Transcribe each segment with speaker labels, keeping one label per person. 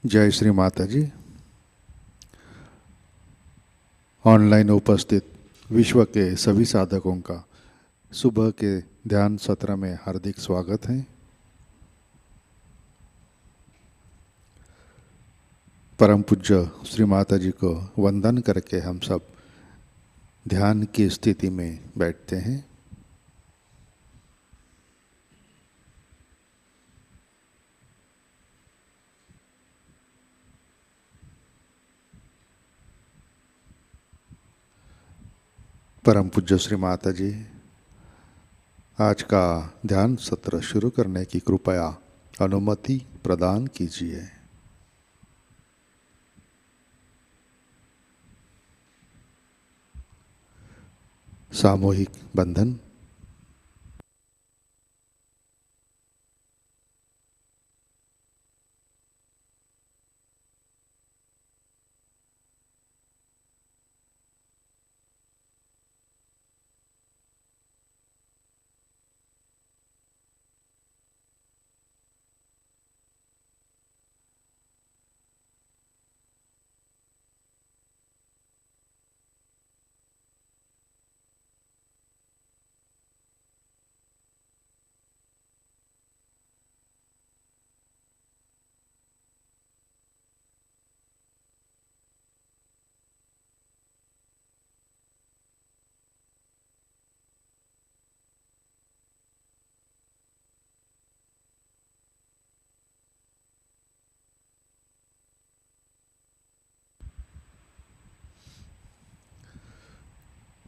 Speaker 1: जय श्री माताजी। ऑनलाइन उपस्थित विश्व के सभी साधकों का सुबह के ध्यान सत्र में हार्दिक स्वागत है। परम पूज्य श्री माताजी को वंदन करके हम सब ध्यान की स्थिति में बैठते हैं। परम पूज्य श्री माताजी आज का ध्यान सत्र शुरू करने की कृपया अनुमति प्रदान कीजिए। सामूहिक बंधन।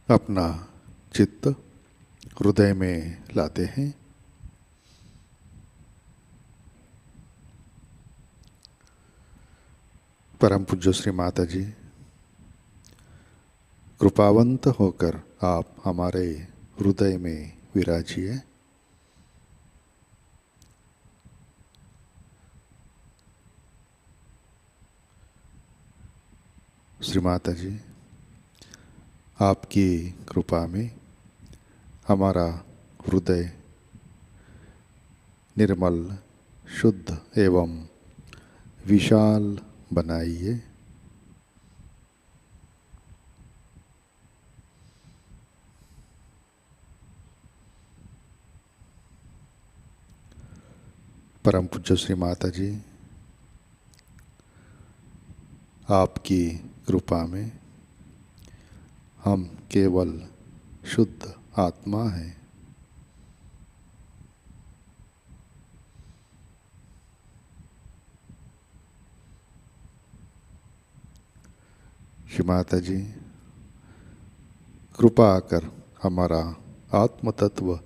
Speaker 1: अपना चित्त हृदय में लाते हैं। परम पूज्य श्री माताजी कृपावंत होकर आप हमारे हृदय में विराजिए। श्री माताजी आपकी कृपा में हमारा हृदय निर्मल, शुद्ध एवं विशाल बनाइए। परम पूज्य श्री माताजी आपकी कृपा में हम केवल शुद्ध आत्मा हैं। श्री माताजी कृपा कर हमारा आत्म तत्व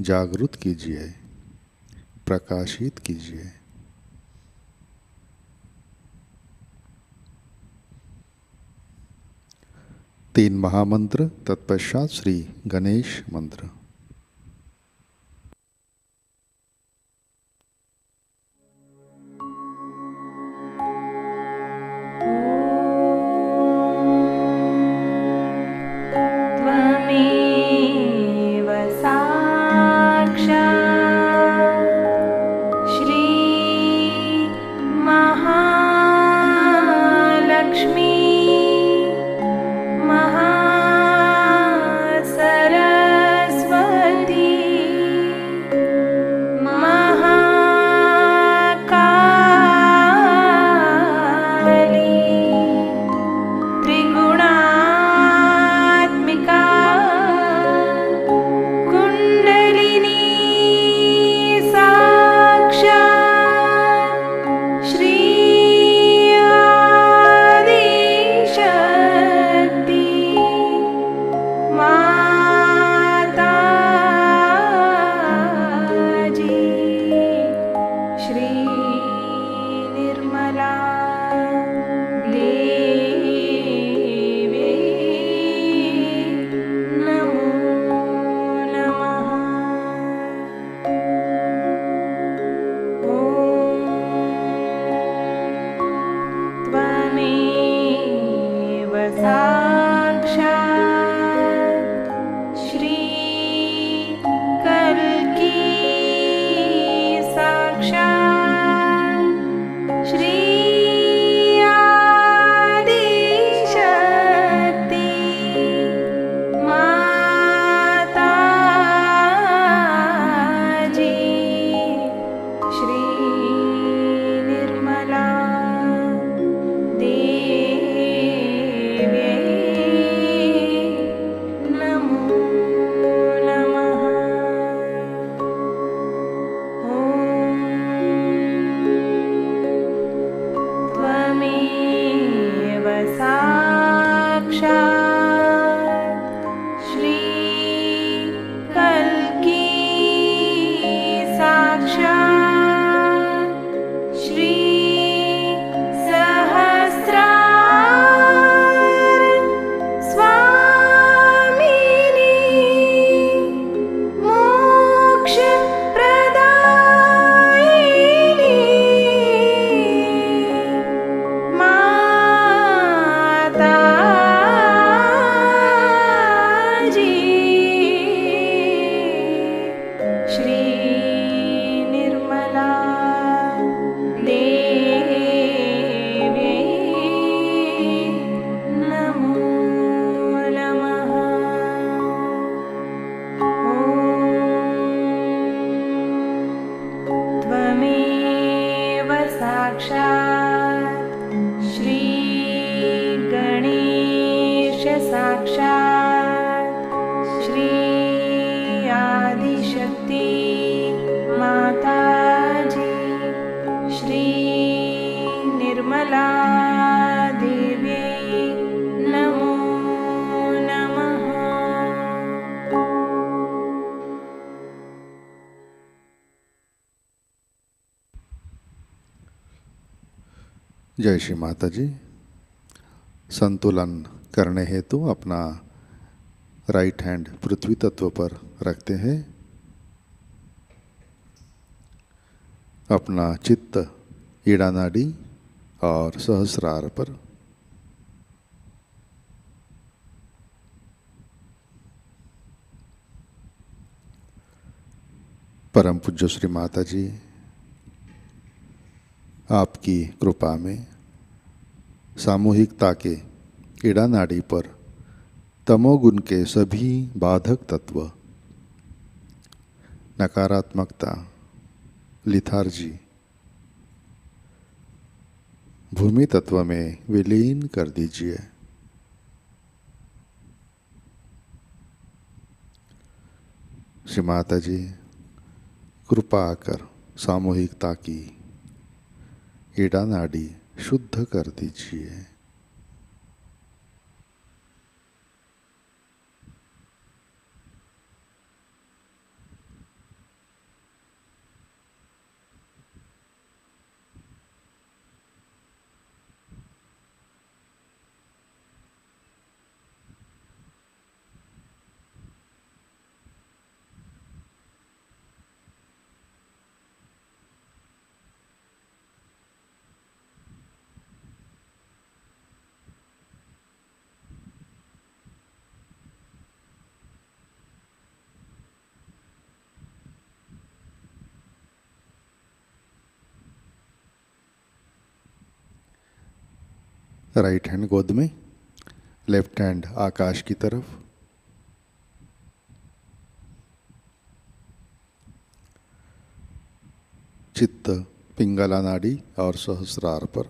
Speaker 1: जागृत कीजिए, प्रकाशित कीजिए। तीन महामंत्र तत्पश्चात श्री गणेश मंत्र।
Speaker 2: सरस्वती साक्षात् श्री गणेश साक्षात् श्री आदिशक्ति माताजी श्री निर्मला देव्यै नमो नमः।
Speaker 1: जय श्री माता जी। संतुलन करने हेतु अपना राइट हैंड पृथ्वी तत्व पर रखते हैं। अपना चित्त ईड़ा नाड़ी और सहस्रार पर। परम पूज्य श्री माता जी, आपकी कृपा में सामूहिकता के ईड़ा नाड़ी पर तमोगुण के सभी बाधक तत्व, नकारात्मकता, लिथार्जी, भूमि तत्व में विलीन कर दीजिए। श्री माता जी, कृपा कर सामूहिकता की ईड़ा नाड़ी शुद्ध कर दीजिए। राइट हैंड गोद में, लेफ्ट हैंड आकाश की तरफ। चित्त पिंगला नाड़ी और सहस्रार पर।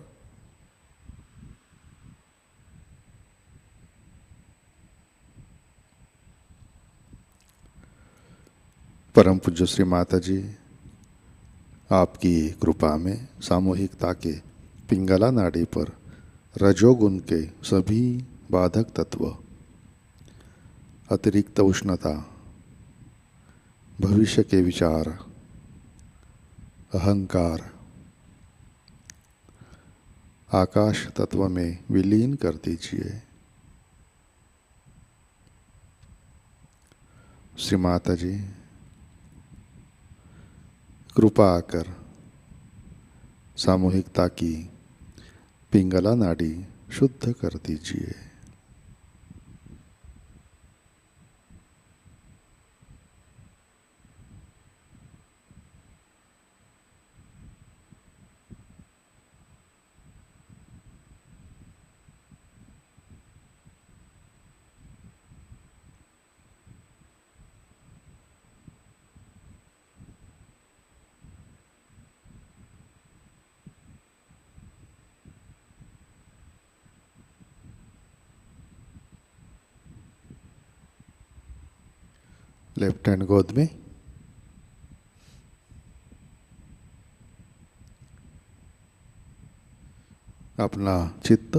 Speaker 1: परम पूज्य श्री माता जी, आपकी कृपा में सामूहिकता के पिंगला नाड़ी पर रजोगुण के सभी बाधक तत्व, अतिरिक्त उष्णता, भविष्य के विचार, अहंकार, आकाश तत्व में विलीन कर दीजिए। श्री माता जी, कृपा कर सामूहिकता की पिंगला नाड़ी शुद्ध कर दीजिए। लेफ्ट हैंड गोद में। अपना चित्त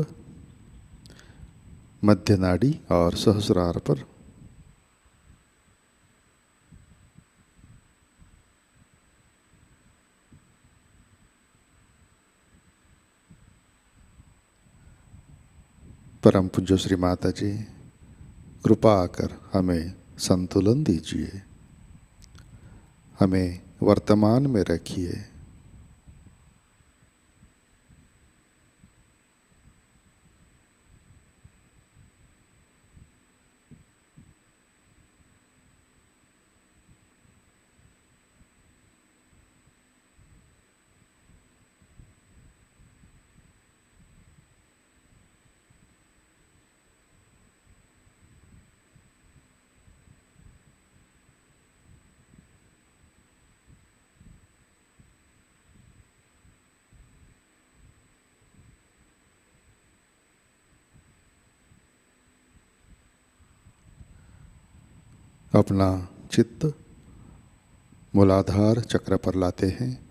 Speaker 1: मध्य नाड़ी और सहस्रार पर। परम पूज्य श्री माता जी, कृपा कर हमें संतुलन दीजिए, हमें वर्तमान में रखिए। अपना चित्त मूलाधार चक्र पर लाते हैं।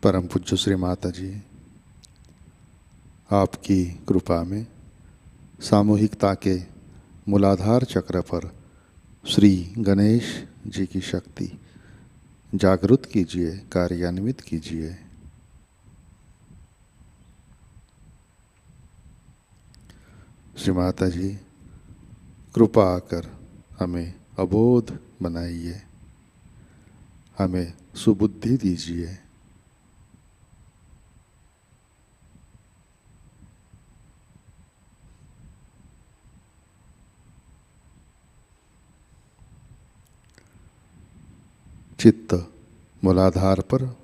Speaker 1: परम पूज्य श्री माता जी, आपकी कृपा में सामूहिकता के मूलाधार चक्र पर श्री गणेश जी की शक्ति जागृत कीजिए, कार्यान्वित कीजिए। श्री माता जी, कृपा कर हमें अबोध बनाइए, हमें सुबुद्धि दीजिए। चित्त मूलाधार पर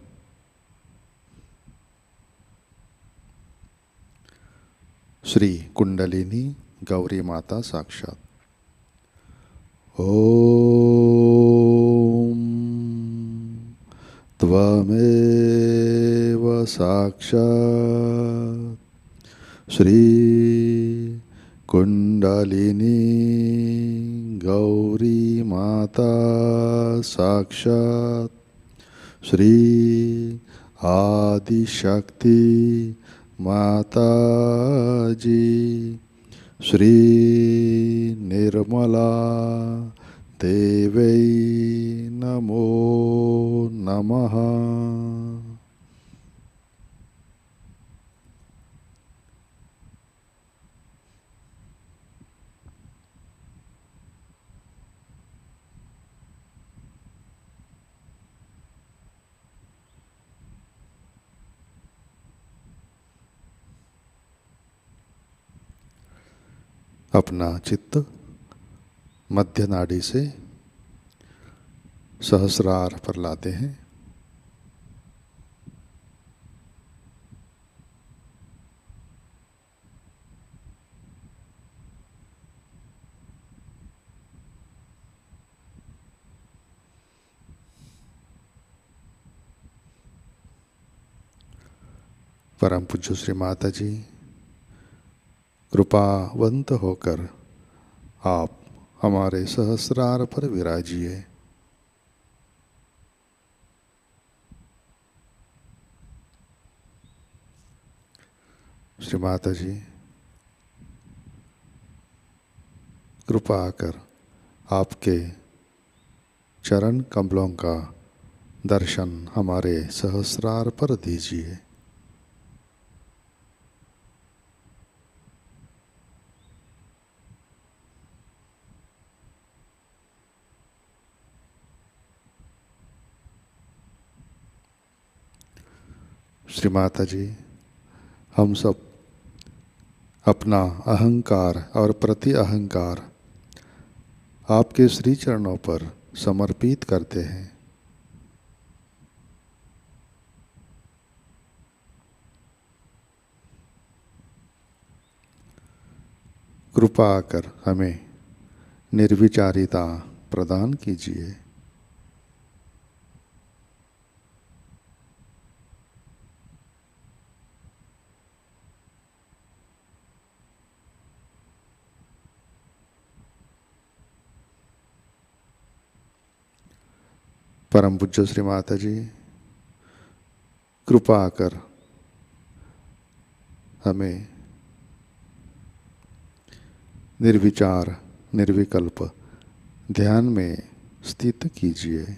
Speaker 1: श्री कुंडलिनी गौरी माता साक्षात। ओम त्वमेव साक्षात् श्री कुंडलिनी गौरी माता साक्षात् श्री आदिशक्ति माताजी श्री निर्मला देवै नमो नमः। अपना चित्त मध्य नाड़ी से सहस्रार पर लाते हैं। परम पूज्य श्री माता जी, कृपावंत होकर आप हमारे सहस्रार पर विराजिए। श्री माता जी, कृपा कर आपके चरण कमलों का दर्शन हमारे सहस्रार पर दीजिए। श्री माता जी, हम सब अपना अहंकार और प्रति अहंकार आपके श्री चरणों पर समर्पित करते हैं। कृपा कर हमें निर्विचारिता प्रदान कीजिए। परम पूज्य श्री माता जी, कृपा कर हमें निर्विचार निर्विकल्प ध्यान में स्थित कीजिए।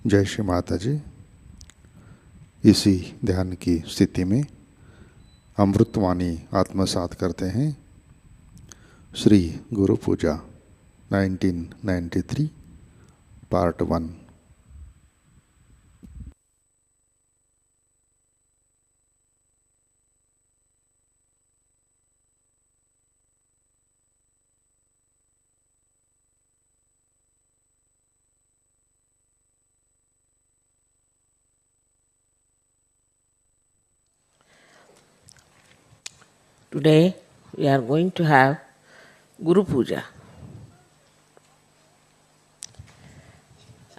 Speaker 1: जय श्री माता जी। इसी ध्यान की स्थिति में अमृतवाणी आत्मसात करते हैं। श्री गुरु पूजा 1993 part 1।
Speaker 3: Today we are going to have Guru Puja.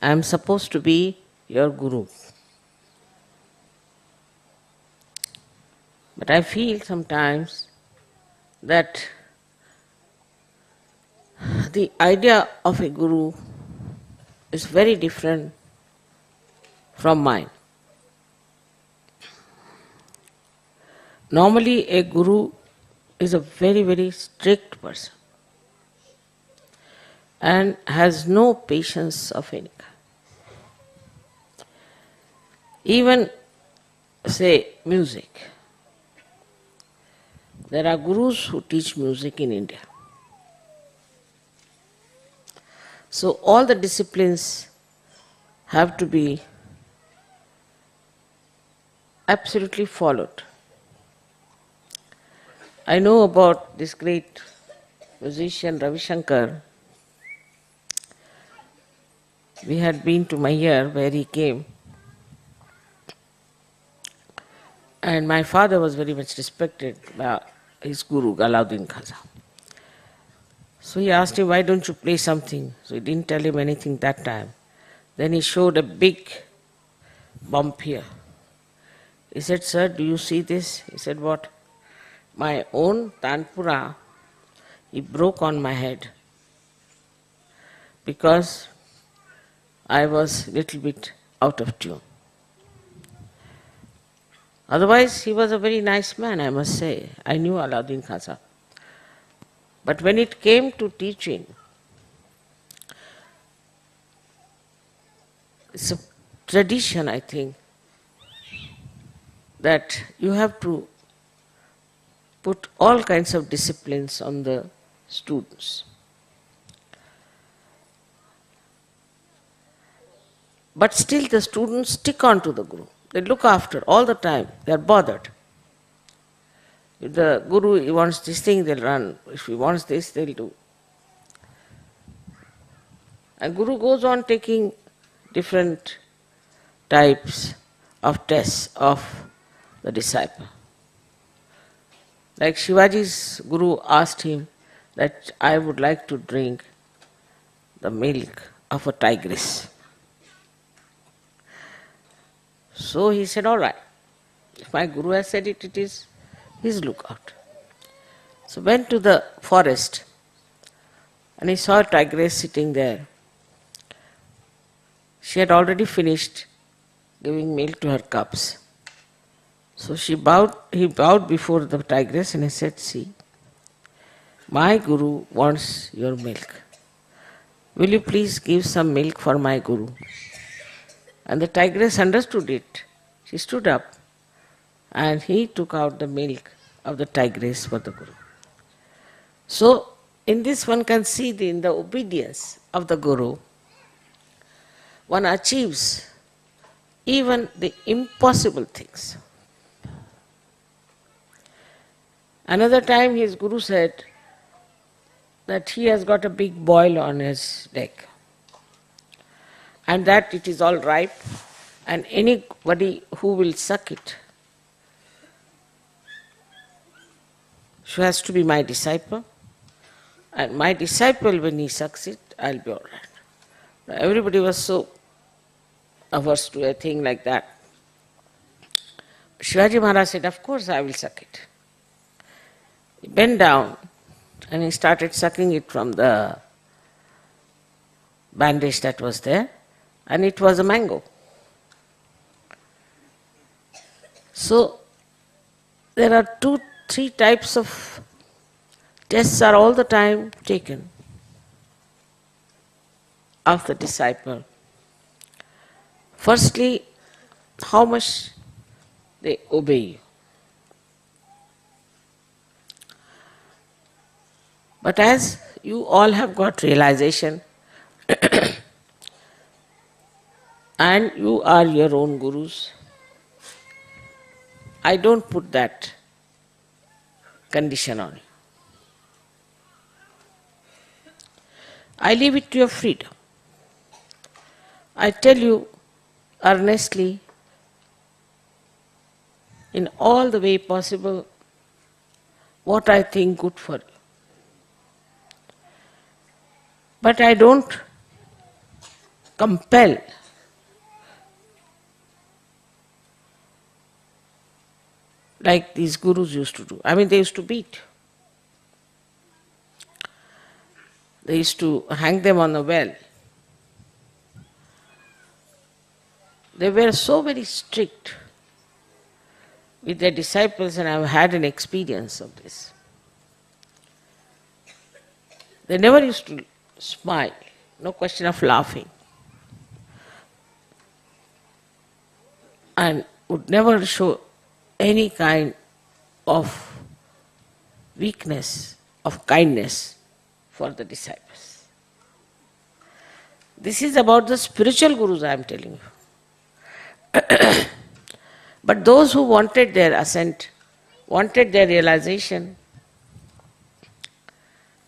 Speaker 3: I am supposed to be your Guru. But I feel sometimes that the idea of a Guru is very different from mine. Normally a Guru is a very, very strict person and has no patience of any kind. Even, say, music. There are gurus who teach music in India. So all the disciplines have to be absolutely followed. I know about this great musician Ravi Shankar. We had been to Mayur where he came. And my father was very much respected by his guru, Alauddin Khaza. So he asked him, why don't you play something? So he didn't tell him anything that time. Then he showed a big bump here. He said, sir, do you see this? He said, what? My own Tanpura, he broke on my head because I was a little bit out of tune. Otherwise, he was a very nice man, I must say. I knew Alauddin Khaza. But when it came to teaching, it's a tradition, I think, that you have to put all kinds of disciplines on the students. But still the students stick on to the Guru. They look after all the time. They are bothered. If the Guru he wants this thing, they'll run. If he wants this, they'll do. And Guru goes on taking different types of tests of the disciple. Like Shivaji's Guru asked him that I would like to drink the milk of a tigress. So he said, all right, if my Guru has said it, it is his lookout. So went to the forest and he saw a tigress sitting there. She had already finished giving milk to her cubs. So he bowed before the tigress and he said, see, my Guru wants your milk. Will you please give some milk for my Guru? And the tigress understood it. She stood up and he took out the milk of the tigress for the Guru. So in this one can see in the obedience of the Guru, one achieves even the impossible things. Another time his Guru said that he has got a big boil on his neck and that it is all ripe and anybody who will suck it has to be my disciple, and my disciple when he sucks it, I'll be all right. Everybody was so averse to a thing like that. Shivaji Maharaj said, of course I will suck it. He bent down and he started sucking it from the bandage that was there, and it was a mango. So there are 2-3 types of tests are all the time taken of the disciple. Firstly, how much they obey you. But as you all have got realization and you are your own gurus, I don't put that condition on you. I leave it to your freedom. I tell you earnestly, in all the way possible, what I think good for you. But I don't compel. Like these gurus used to do. I mean, they used to beat. They used to hang them on the well. They were so very strict with their disciples, and I've had an experience of this. They never used to smile, no question of laughing, and would never show any kind of weakness, of kindness for the disciples. This is about the spiritual gurus I am telling you. But those who wanted their ascent, wanted their realization,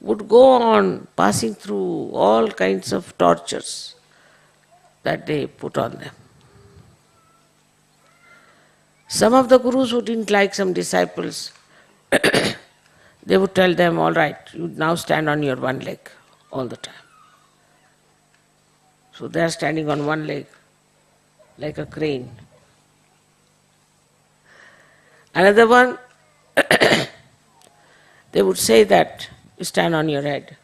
Speaker 3: would go on passing through all kinds of tortures that they put on them. Some of the gurus who didn't like some disciples, they would tell them, all right, you now stand on your one leg all the time. So they are standing on one leg like a crane. Another one, they would say that you stand on your head.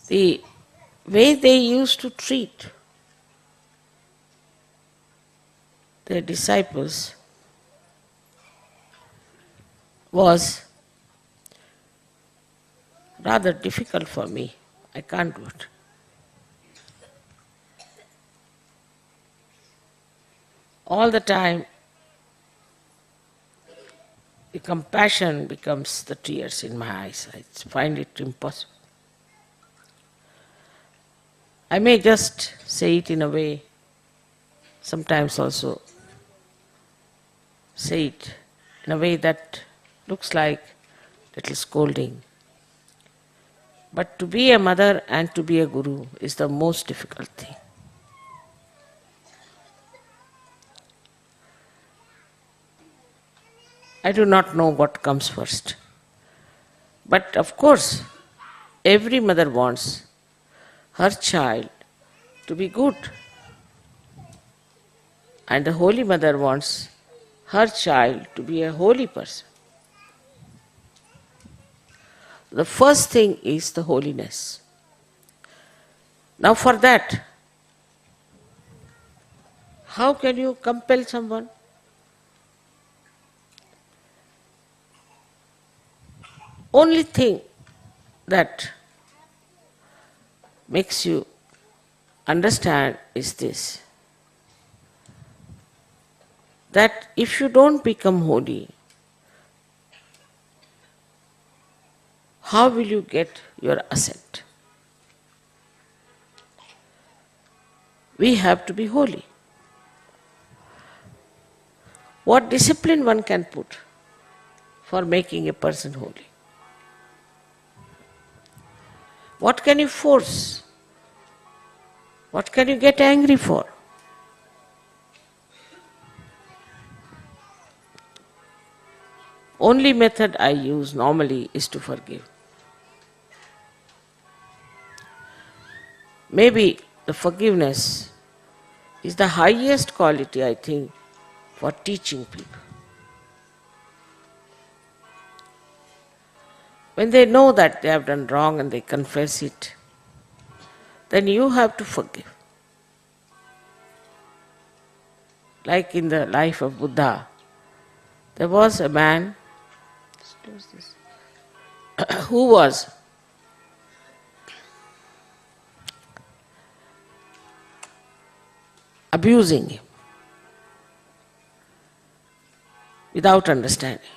Speaker 3: The way they used to treat their disciples was rather difficult for me. I can't do it. All the time, the compassion becomes the tears in my eyes. I find it impossible. I may just say it in a way, sometimes also say it in a way that looks like little scolding. But to be a mother and to be a guru is the most difficult thing. I do not know what comes first. But of course, every mother wants her child to be good. And the Holy Mother wants her child to be a holy person. The first thing is the holiness. Now for that, how can you compel someone? Only thing that makes you understand is this, that if you don't become holy, how will you get your ascent? We have to be holy. What discipline one can put for making a person holy? What can you force? What can you get angry for? Only method I use normally is to forgive. Maybe the forgiveness is the highest quality, I think, for teaching people. When they know that they have done wrong and they confess it, then you have to forgive. Like in the life of Buddha, there was a man who was abusing him without understanding.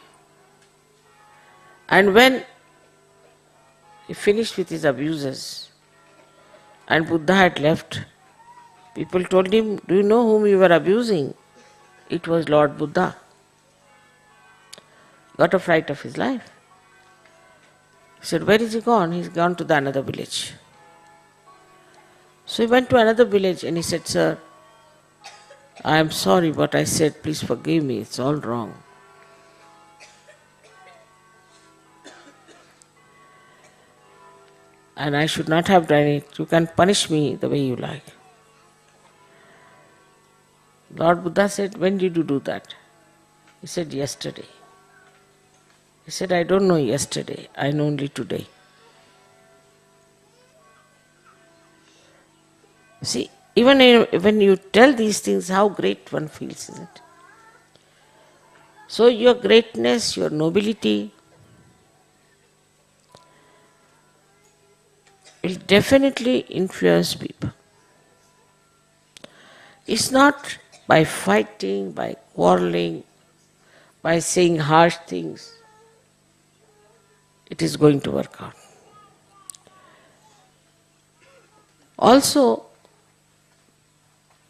Speaker 3: And when he finished with his abuses and Buddha had left, people told him, "Do you know whom you were abusing?" It was Lord Buddha. Got a fright of his life. He said, "Where is he gone?" He's gone to the another village. So he went to another village and he said, "Sir, I am sorry what I said, please forgive me, it's all wrong." And I should not have done it. You can punish me the way you like. Lord Buddha said, "When did you do that?" He said, "Yesterday." He said, "I don't know yesterday, I know only today." See, even when you tell these things, how great one feels, isn't it? So your greatness, your nobility will definitely influence people. It's not by fighting, by quarreling, by saying harsh things, it is going to work out. Also,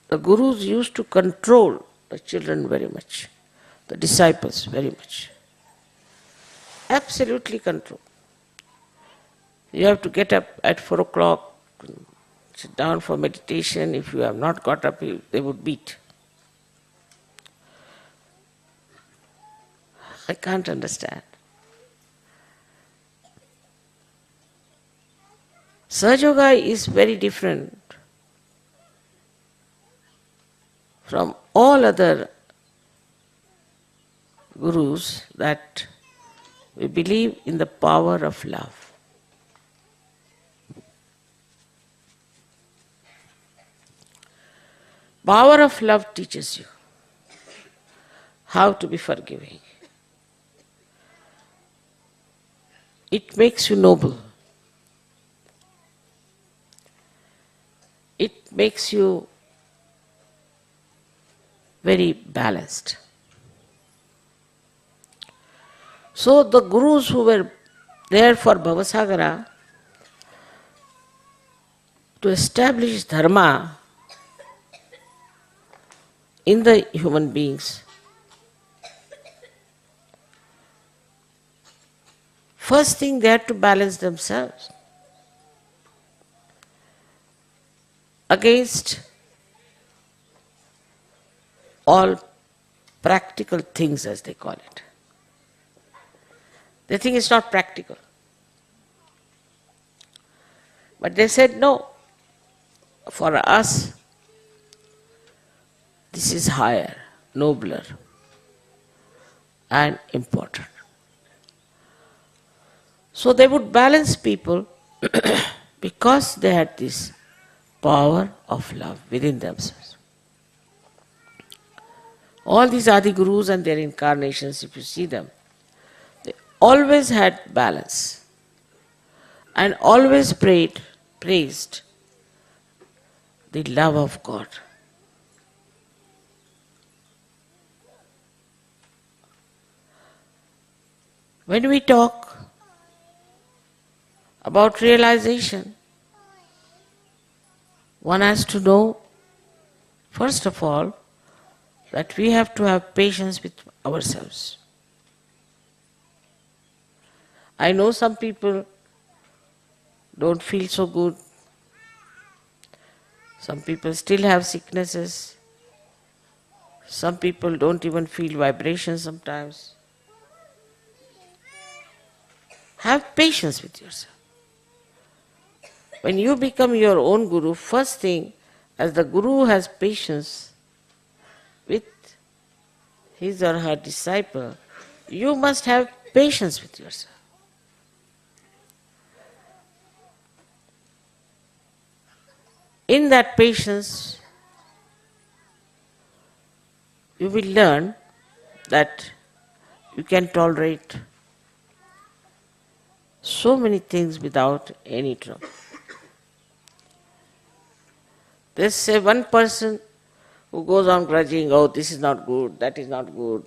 Speaker 3: the gurus used to control the children very much, the disciples very much. Absolutely control. You have to get up at 4 o'clock, sit down for meditation. If you have not got up, they would beat. I can't understand. Sahajayoga is very different from all other gurus, that we believe in the power of love. Power of love teaches you how to be forgiving. It makes you noble. It makes you very balanced. So the gurus who were there for Bhavasagara to establish dharma in the human beings, first thing they had to balance themselves against all practical things, as they call it. They think it's not practical. But they said, no, for us, this is higher, nobler, and important. So they would balance people because they had this power of love within themselves. All these Adi Gurus and their incarnations, if you see them, they always had balance and always praised the love of God. When we talk about realization, one has to know, first of all, that we have to have patience with ourselves. I know some people don't feel so good. Some people still have sicknesses. Some people don't even feel vibrations sometimes. Have patience with yourself. When you become your own guru, first thing, as the guru has patience with his or her disciple, you must have patience with yourself. In that patience, you will learn that you can tolerate so many things without any trouble. There's say one person who goes on grudging, oh, this is not good, that is not good.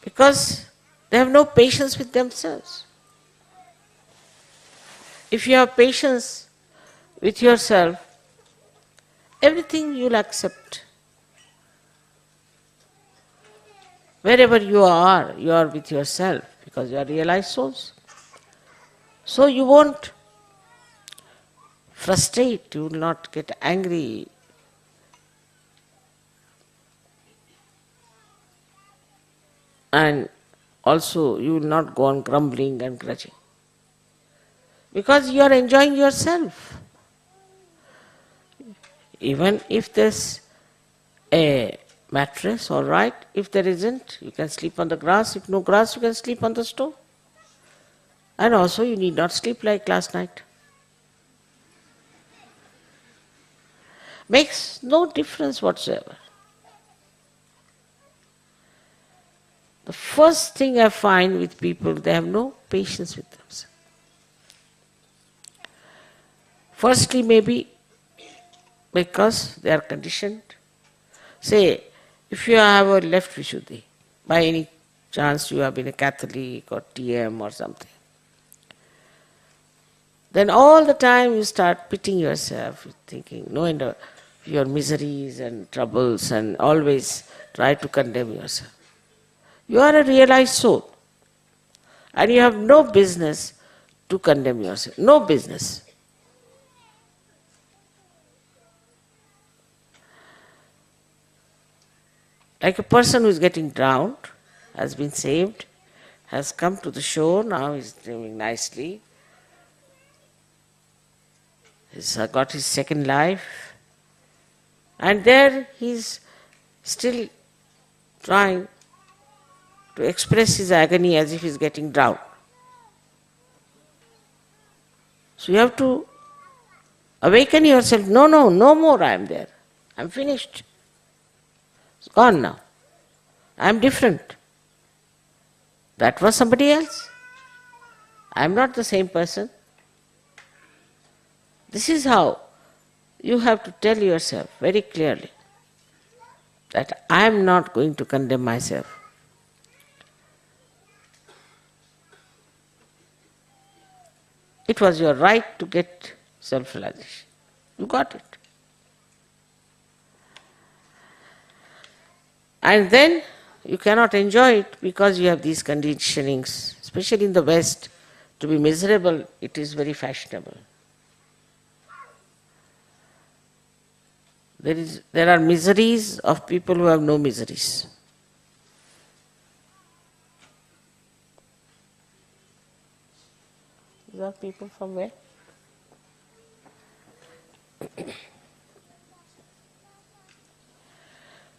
Speaker 3: Because they have no patience with themselves. If you have patience with yourself, everything you'll accept. Wherever you are with yourself because you are realized souls. So you won't frustrate, you will not get angry. And also you will not go on grumbling and grudging. Because you are enjoying yourself. Even if there's a mattress, all right. If there isn't, you can sleep on the grass. If no grass, you can sleep on the stone. And also you need not sleep like last night. Makes no difference whatsoever. The first thing I find with people, they have no patience with themselves. Firstly, maybe because they are conditioned. Say, if you have a left Vishuddhi, by any chance you have been a Catholic or TM or something, then all the time you start pitying yourself, thinking no end of your miseries and troubles and always try to condemn yourself. You are a realized soul and you have no business to condemn yourself. No business. Like a person who is getting drowned, has been saved, has come to the shore, now he's doing nicely. He's got his second life. And there he's still trying to express his agony as if he's getting drowned. So you have to awaken yourself. No, no more I am there. I'm finished. It's gone now. I'm different. That was somebody else. I'm not the same person. This is how you have to tell yourself very clearly that I am not going to condemn myself. It was your right to get self-realization. You got it. And then you cannot enjoy it because you have these conditionings, especially in the West. To be miserable, it is very fashionable. There are miseries of people who have no miseries. These are people from where?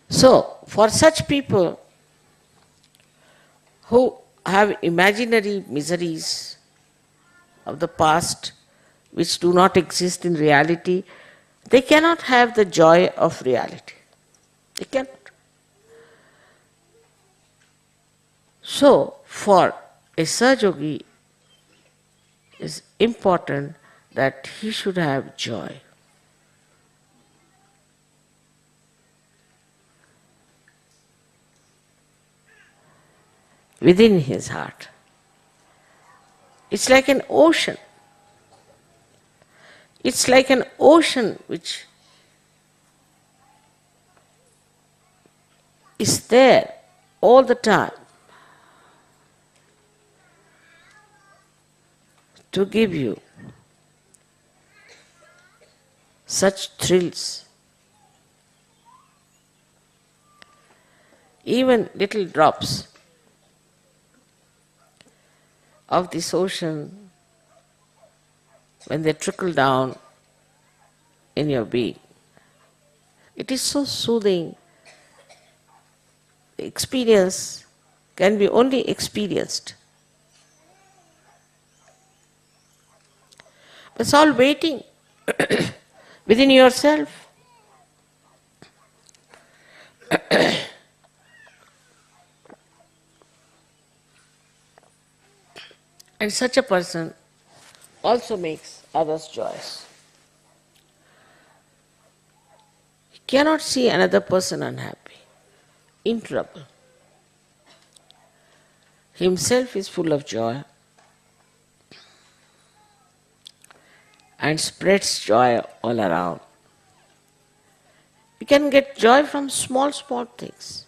Speaker 3: So, for such people who have imaginary miseries of the past which do not exist in reality, they cannot have the joy of reality. They cannot. So, for a Sahajayogi, it is important that he should have joy. Within his heart. It's like an ocean. It's like an ocean which is there all the time to give you such thrills. Even little drops of this ocean, when they trickle down in your being, it is so soothing. The experience can be only experienced. But it's all waiting within yourself. And such a person also makes others' joys. He cannot see another person unhappy, in trouble. Himself is full of joy and spreads joy all around. You can get joy from small things.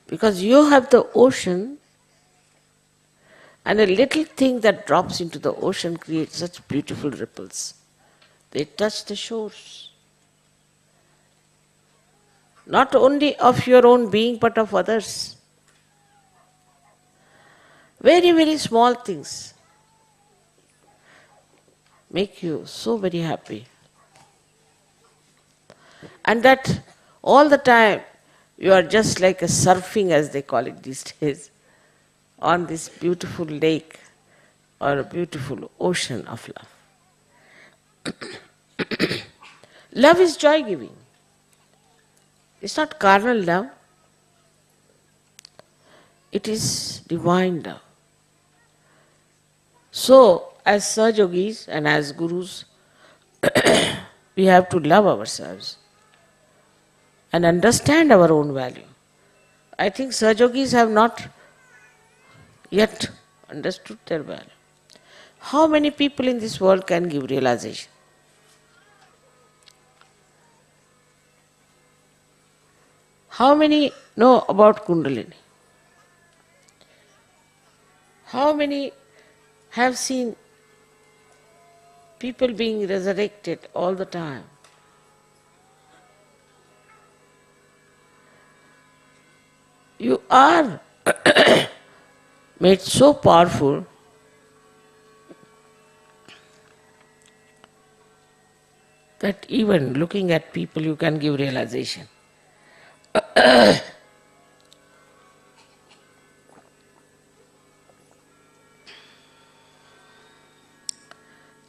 Speaker 3: Because you have the ocean, and a little thing that drops into the ocean creates such beautiful ripples. They touch the shores. Not only of your own being, but of others. Very, very small things make you so very happy. And that all the time you are just like a surfing, as they call it these days, on this beautiful lake or a beautiful ocean of love. Love is joy-giving. It's not carnal love. It is divine love. So, as Sahajogis and as Gurus, we have to love ourselves and understand our own value. I think Sahajogis have not yet understood their value. How many people in this world can give realization? How many know about Kundalini? How many have seen people being resurrected all the time? You are made so powerful that even looking at people you can give realization.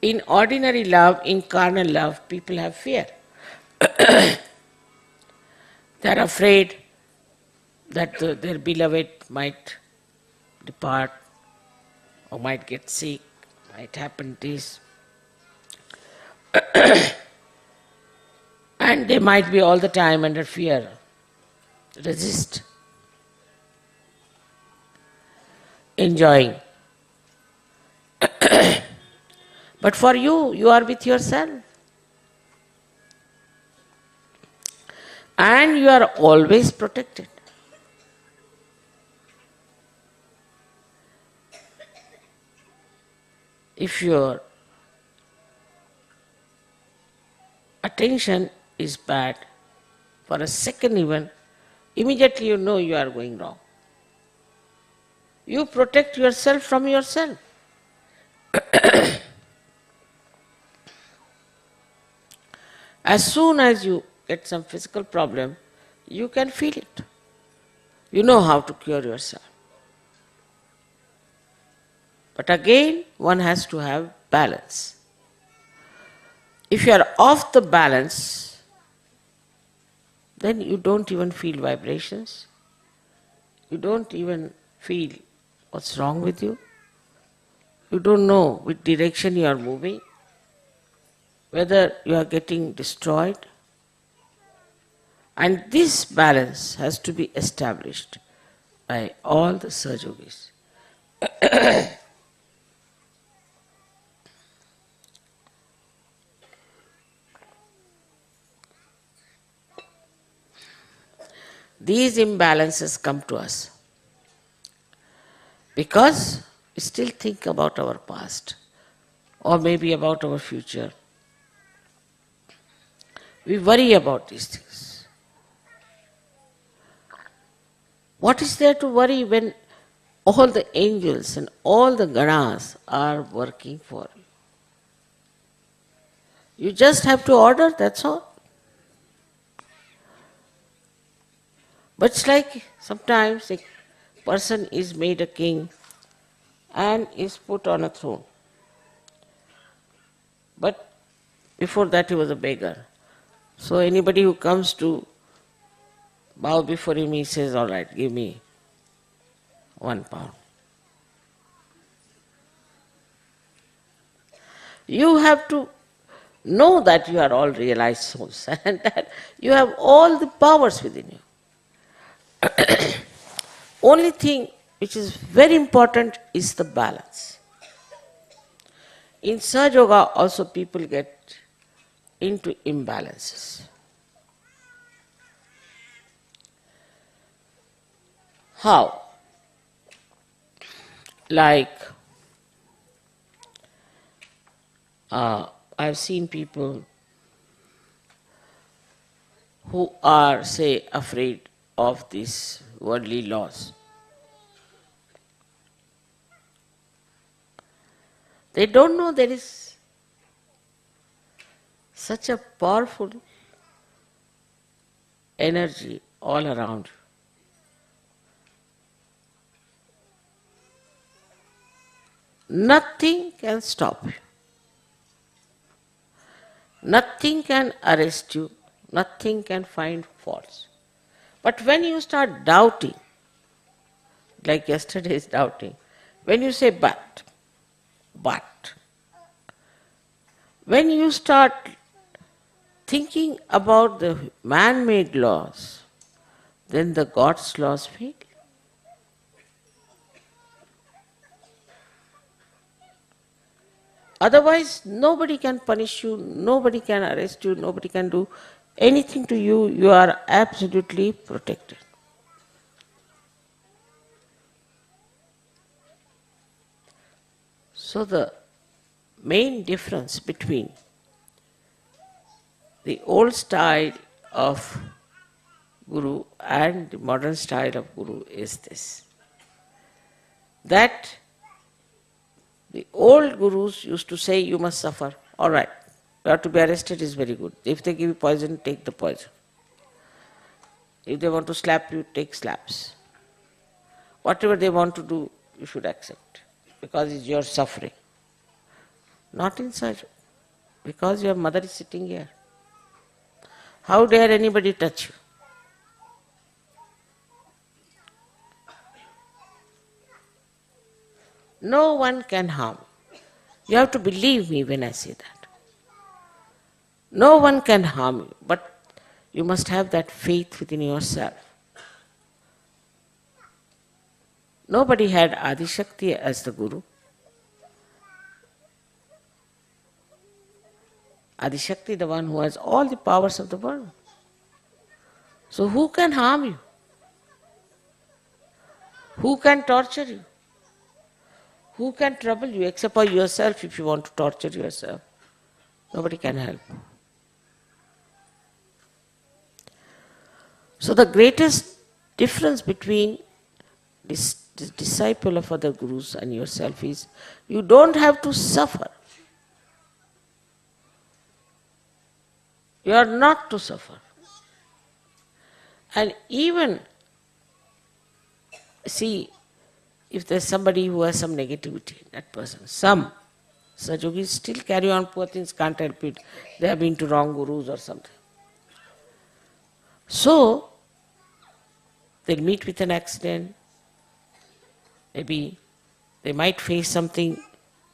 Speaker 3: In ordinary love, in carnal love, people have fear. They are afraid that their beloved might depart or might get sick, might happen this. And they might be all the time under fear. Resist. Enjoying. But for you, you are with yourself. And you are always protected. If your attention is bad, for a second even, immediately you know you are going wrong. You protect yourself from yourself. As soon as you get some physical problem, you can feel it. You know how to cure yourself. But again, one has to have balance. If you are off the balance, then you don't even feel vibrations. You don't even feel what's wrong with you. You don't know which direction you are moving, whether you are getting destroyed. And this balance has to be established by all the Sahajogis. These imbalances come to us because we still think about our past or maybe about our future. We worry about these things. What is there to worry when all the angels and all the ganas are working for you? You just have to order, that's all. But it's like sometimes a person is made a king and is put on a throne. But before that he was a beggar. So anybody who comes to bow before him, he says, all right, give me £1. You have to know that you are all realized souls and that you have all the powers within you. Only thing which is very important is the balance. In Sahajayoga also people get into imbalances. How? Like, I've seen people who are, say, afraid of these worldly laws. They don't know there is such a powerful energy all around you. Nothing can stop you. Nothing can arrest you. Nothing can find faults. But when you start doubting, like yesterday's doubting, when you say but, when you start thinking about the man-made laws, then the God's laws fail. Otherwise, nobody can punish you, nobody can arrest you, nobody can do anything to you. You are absolutely protected. So the main difference between the old style of Guru and the modern style of Guru is this, that the old Gurus used to say you must suffer. All right, you have to be arrested is very good. If they give you poison, take the poison. If they want to slap you, take slaps. Whatever they want to do, you should accept, because it's your suffering. Not inside, because your mother is sitting here. How dare anybody touch you? No one can harm you. You have to believe me when I say that. No one can harm you, but you must have that faith within yourself. Nobody had Adi Shakti as the Guru. Adi Shakti, the one who has all the powers of the world. So who can harm you? Who can torture you? Who can trouble you except for yourself if you want to torture yourself? Nobody can help. So the greatest difference between this disciple of other gurus and yourself is you don't have to suffer. You are not to suffer. And even, see, if there's somebody who has some negativity, that person, some Sajogis still carry on, poor things, can't help it. They have been to wrong gurus or something. So, they'll meet with an accident, maybe they might face something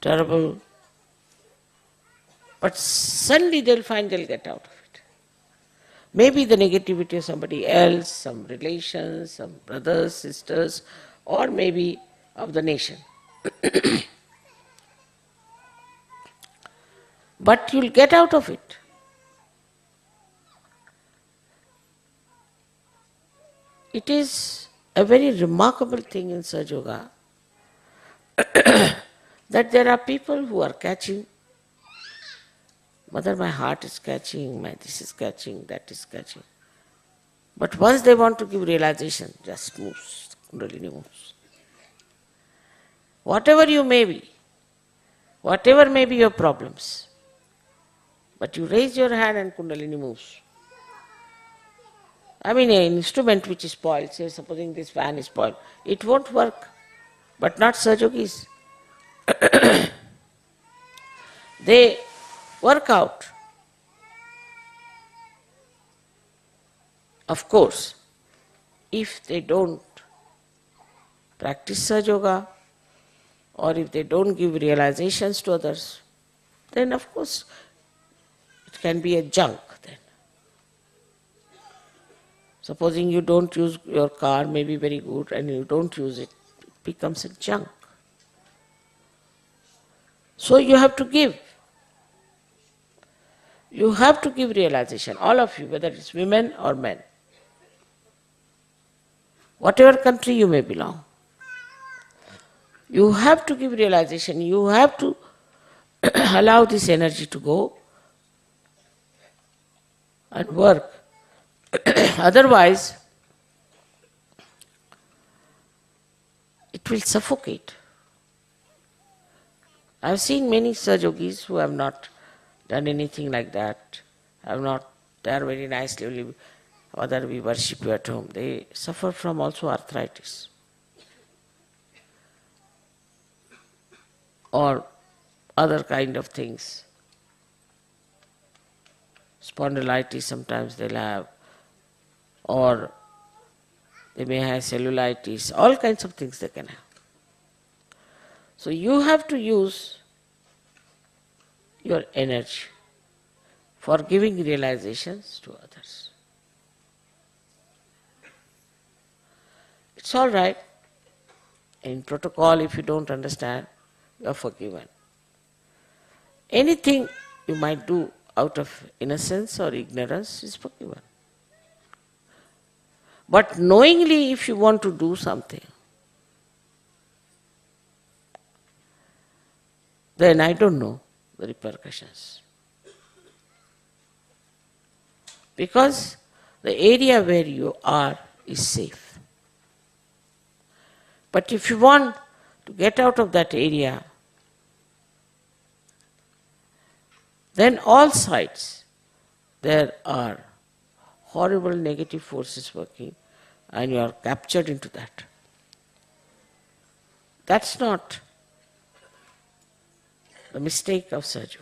Speaker 3: terrible, but suddenly they'll find they'll get out of it. Maybe the negativity of somebody else, some relations, some brothers, sisters, or maybe of the nation. But you'll get out of it. It is a very remarkable thing in Sahajayoga that there are people who are catching, Mother, my heart is catching, my this is catching, that is catching. But once they want to give realization, just moves, Kundalini moves. Whatever you may be, whatever may be your problems, but you raise your hand and Kundalini moves. I mean, an instrument which is spoiled, say supposing this fan is spoiled, it won't work, but not Sahajogis. They work out. Of course, if they don't practice Sahajayoga, or if they don't give realizations to others, then of course it can be a junk then. Supposing you don't use your car, may be very good, and you don't use it, it becomes a junk. So you have to give. You have to give realization, all of you, whether it's women or men. Whatever country you may belong. You have to give realization, you have to allow this energy to go and work. Otherwise, it will suffocate. I have seen many Sahajogis who have not done anything like that, they are very nicely, only whether we worship you at home, they suffer from also arthritis. Or other kind of things. Spondylitis sometimes they'll have, or they may have cellulitis, all kinds of things they can have. So you have to use your energy for giving realizations to others. It's all right. In protocol, if you don't understand, you are forgiven. Anything you might do out of innocence or ignorance is forgiven. But knowingly, if you want to do something, then I don't know the repercussions. Because the area where you are is safe. But if you want to get out of that area, then all sides there are horrible negative forces working and you are captured into that. That's not the mistake of Sahajayoga.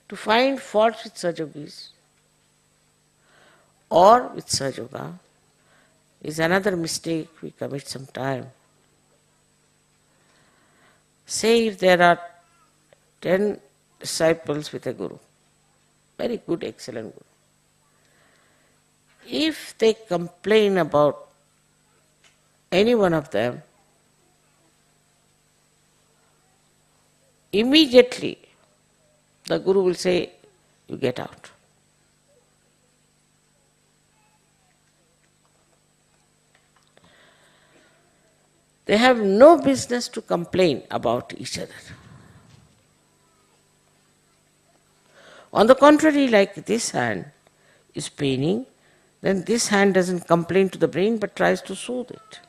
Speaker 3: To find fault with Sahajogis or with Sahajayoga is another mistake we commit sometime. Say if there are 10 disciples with a guru, very good, excellent guru. If they complain about any one of them, immediately the guru will say, you get out. They have no business to complain about each other. On the contrary, like this hand is paining, then this hand doesn't complain to the brain but tries to soothe it.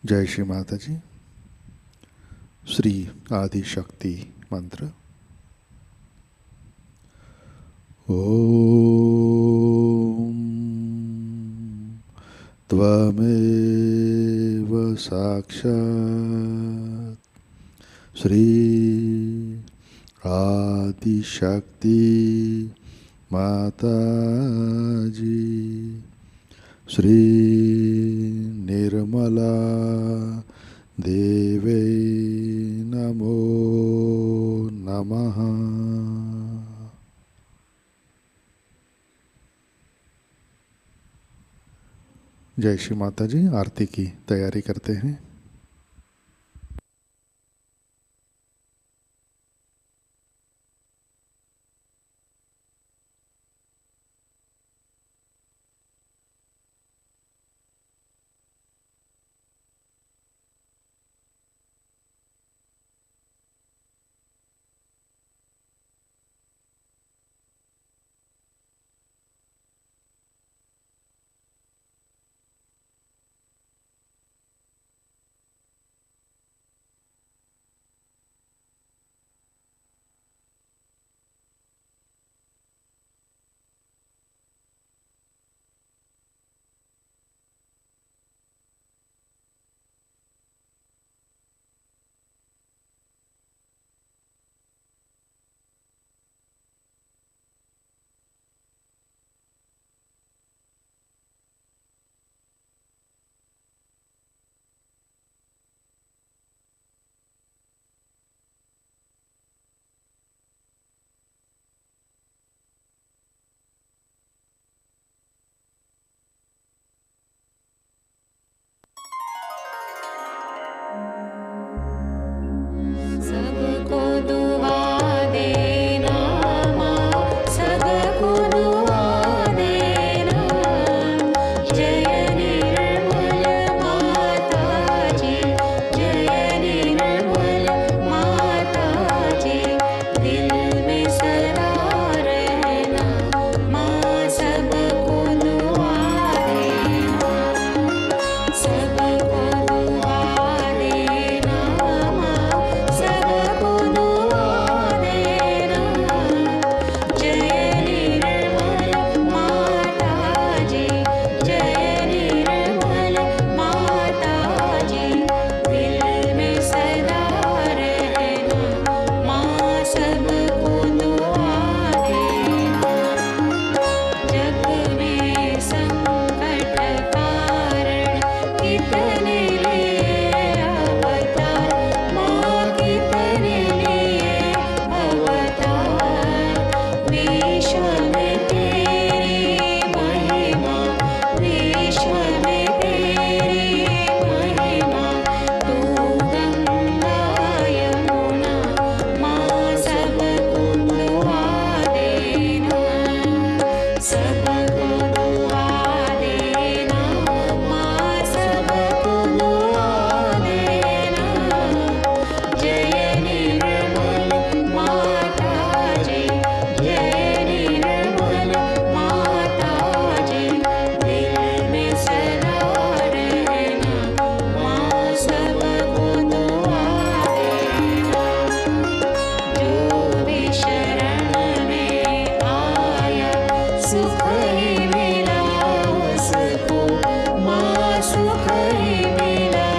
Speaker 1: जय श्री माता जी। श्री आदि शक्ति मंत्र। ओम त्वमेव साक्षात् श्री आदि शक्ति माताजी श्री निर्मला देवे नमो नमः। जय श्री माता जी। आरती की तैयारी करते हैं।
Speaker 2: सबको दुआ देना माँ, सबको दुआ देना। जय निर्मल माताजी, जय निर्मल माताजी। दिल में सदा रहना माँ, सबको दुआ देना। सबको दुआ देना माँ, सबको दुआ देना। जय निर्मल माताजी, जय निर्मल माताजी। दिल में सदा रहना माँ, सबको दुआ देना। जग में संकट कारण कितने लिए अवतार माँ, कितने लिए अवतार। विश्व में तेरी महिमा, विश्व में तेरी महिमा। तू गंगा यमुना माँ, सबको दुआ देना। सबको दुआ देना माँ, सबको दुआ देना। जय निर्मल माताजी, जय निर्मल माताजी। दिल में सदा रहना माँ, सबको दुआ देना। जो भी शरण में आया सुख ही मिला उसको माँ, सुख ही मिला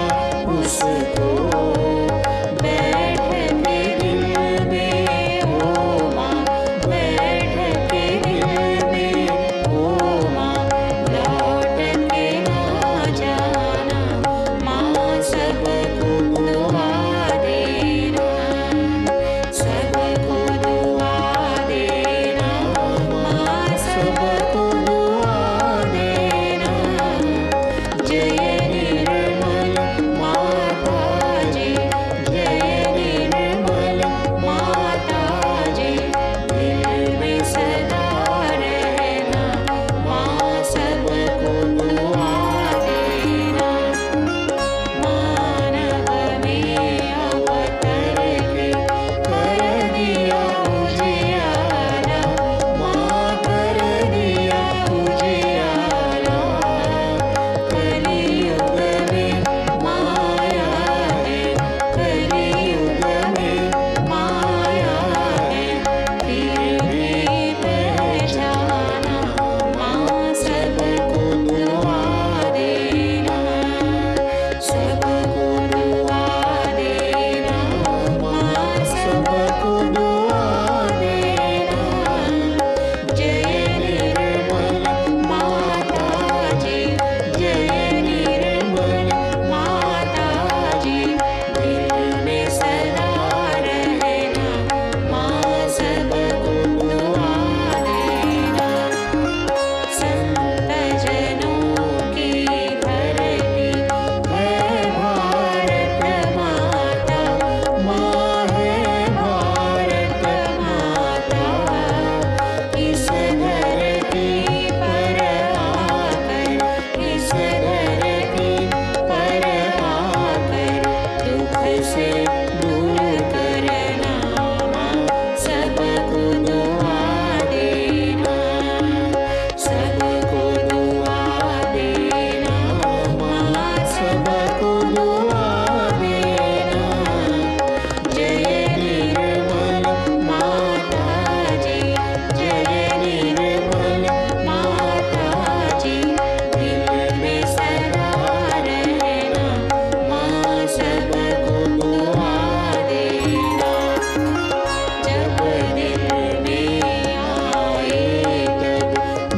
Speaker 2: उसको। बैठ के दिल में ओ माँ, बैठ के दिल में ओ माँ। लौट के ना जाना माँ, सबको दुआ देना। सबको दुआ देना माँ, सबको दुआ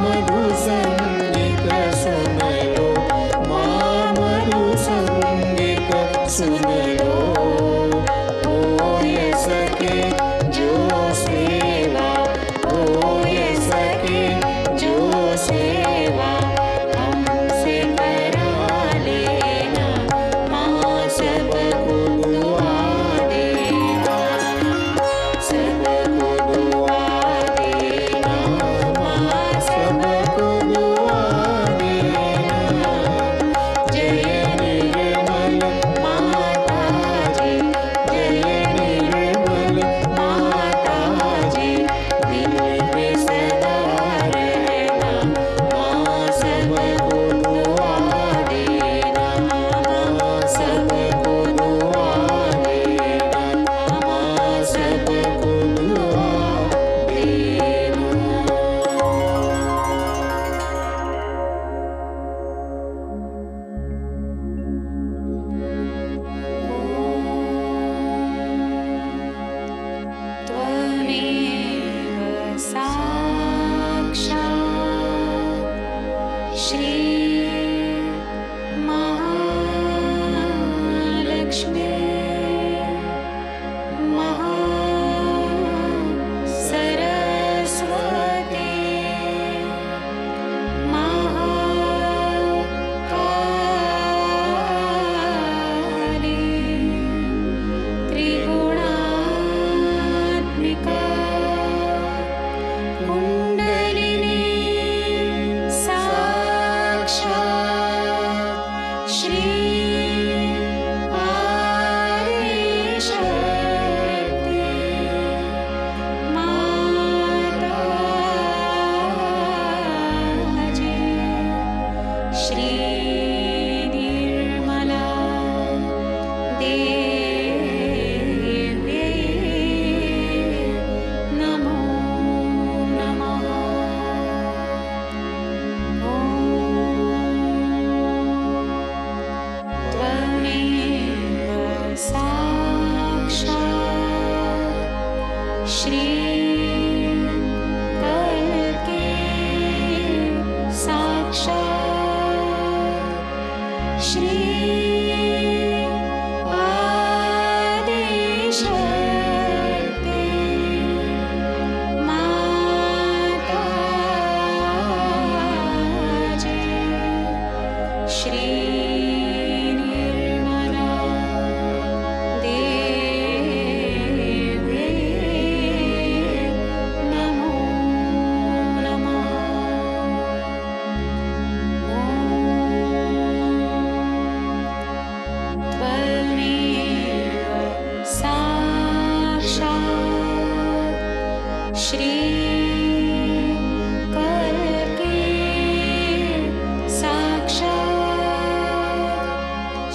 Speaker 2: मधु संगीत सुन लो, माँ मधु संगीत सुन लो। होय सके जो सेवा, होय सके जो सेवा, हमसे करा लेना, माँ सबको दुआ देना, सबको दुआ देना, माँ सबको दुआ देना। जय निर्मल माताजी, जय निर्मल माताजी, दिल में सदा रहना, माँ सबको दुआ देना, माँ सबको दुआ देना, माँ सबको दुआ देना। त्वमेव साक्षात् श्री महालक्ष्मी महासरस्वती महाकाली त्रिगुणात्मिका कुण्डलिनी साक्षात् श्री आदिशक्ति माताजी, श्री निर्मला देव्यै नमो नमः। ॐ त्वमेव साक्षात् श्री कल्की साक्षात् श्री आदिशक्ति माताजी, श्री निर्मला देव्यै नमो नमः। त्वमेव साक्षात् श्री कल्की साक्षात्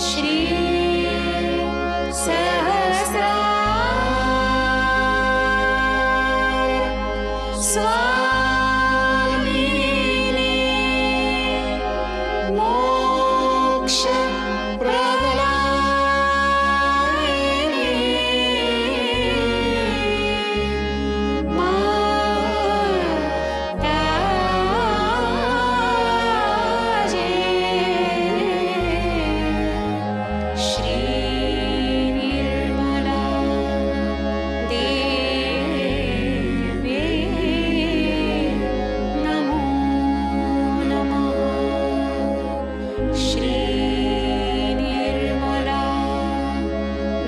Speaker 2: श्री सहस्रार स्वामिनी मोक्ष प्रदायिनी माताजी, श्री निर्मला देव्यै नमो नमः। श्री निर्मला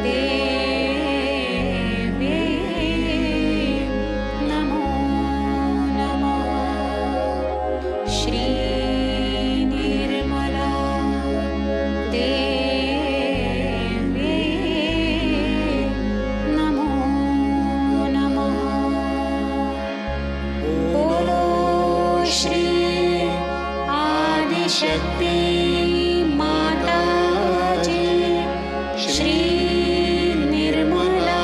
Speaker 2: देव्यै नमो नमः। श्री निर्मला देव्यै नमो नमः। बोलो श्री आदिशक्ति माताजी, श्री निर्मला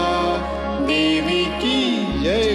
Speaker 2: देवी की जय।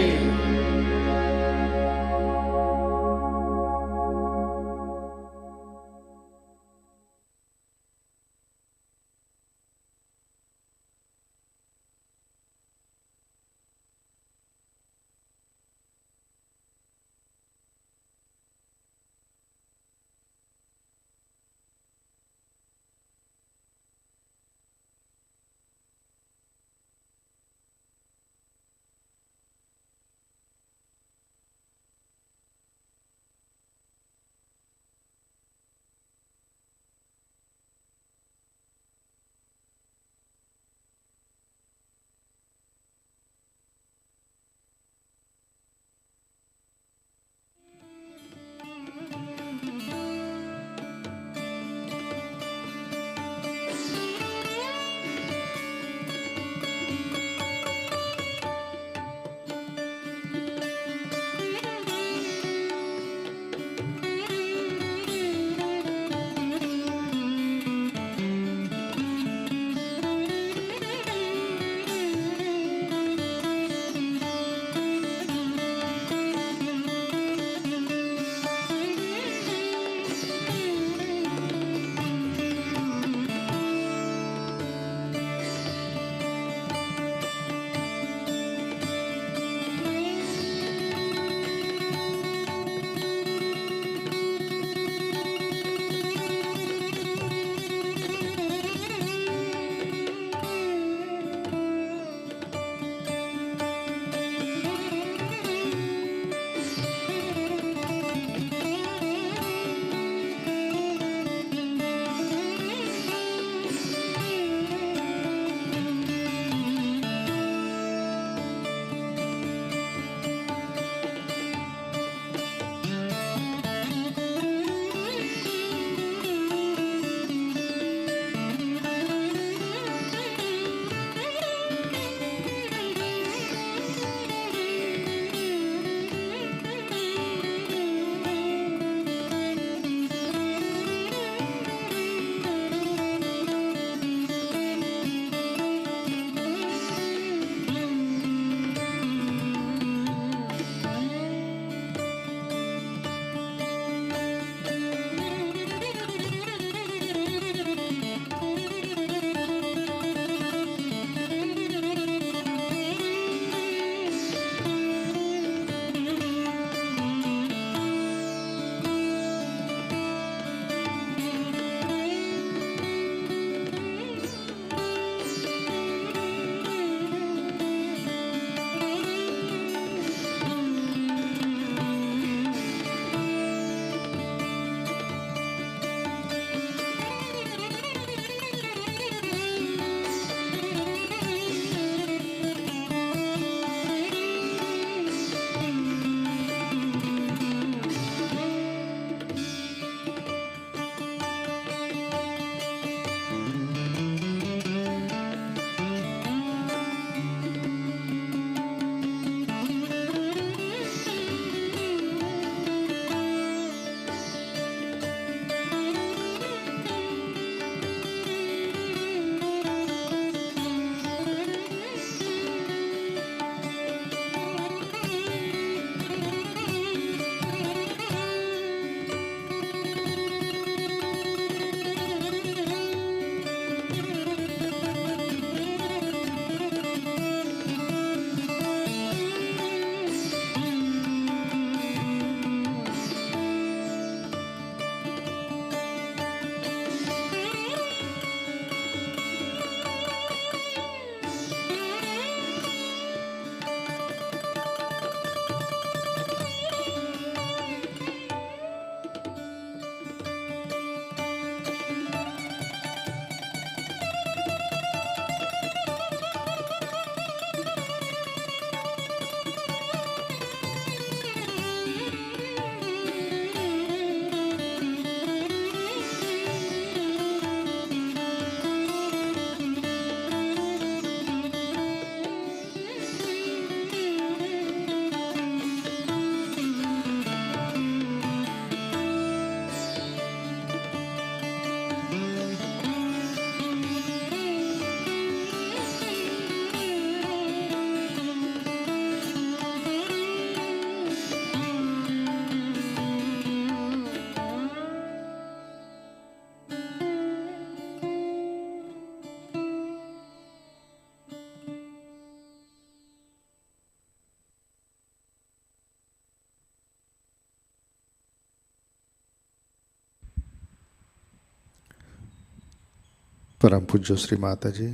Speaker 1: परम पूज्य श्री माता जी,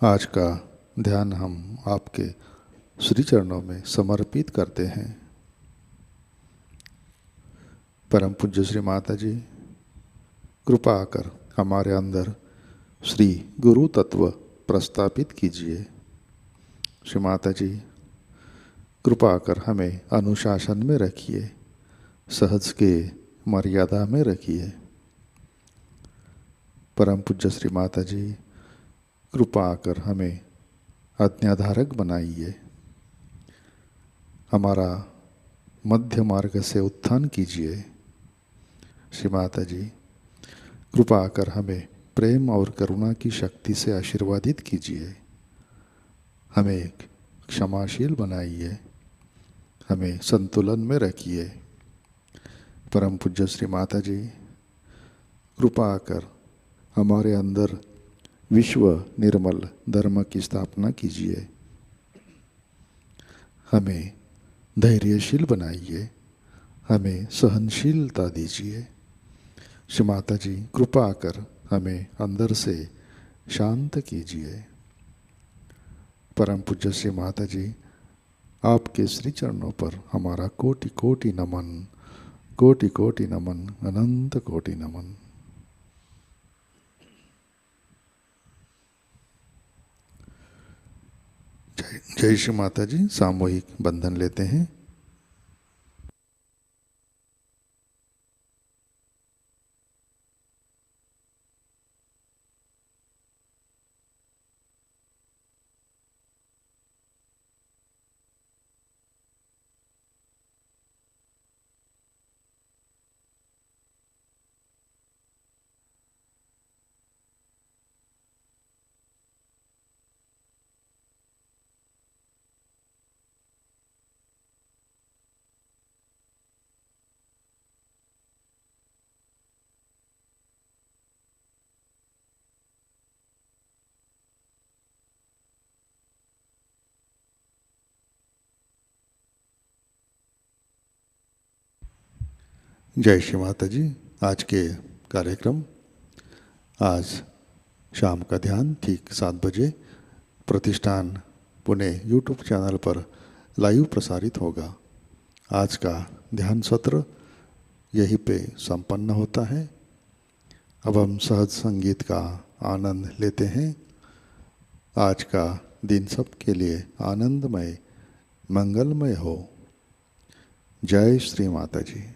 Speaker 1: आज का ध्यान हम आपके श्री चरणों में समर्पित करते हैं। परम पूज्य श्री माता जी, कृपा कर हमारे अंदर श्री गुरु तत्व प्रस्थापित कीजिए। श्री माता जी, कृपा कर हमें अनुशासन में रखिए, सहज के मर्यादा में रखिए। परम पूज्य श्री माता जी, कृपा कर हमें आज्ञाधारक बनाइए। हमारा मध्य मार्ग से उत्थान कीजिए। श्री माता जी, कृपा कर हमें प्रेम और करुणा की शक्ति से आशीर्वादित कीजिए। हमें क्षमाशील बनाइए, हमें संतुलन में रखिए। परम पूज्य श्री माता जी, कृपा कर हमारे अंदर विश्व निर्मल धर्म की स्थापना कीजिए। हमें धैर्यशील बनाइए, हमें सहनशीलता दीजिए। श्री माता जी, कृपा कर हमें अंदर से शांत कीजिए। परम पूज्य श्री माता जी, आपके श्री चरणों पर हमारा कोटि कोटि नमन, कोटि कोटि नमन, अनंत कोटि नमन। जय श्री माता जी। सामूहिक बंधन लेते हैं। जय श्री माता जी। आज के कार्यक्रम, आज शाम का ध्यान ठीक 7 बजे प्रतिष्ठान पुणे यूट्यूब चैनल पर लाइव प्रसारित होगा। आज का ध्यान सत्र यहीं पे संपन्न होता है। अब हम सहज संगीत का आनंद लेते हैं। आज का दिन सबके लिए आनंदमय मंगलमय हो। जय श्री माता जी।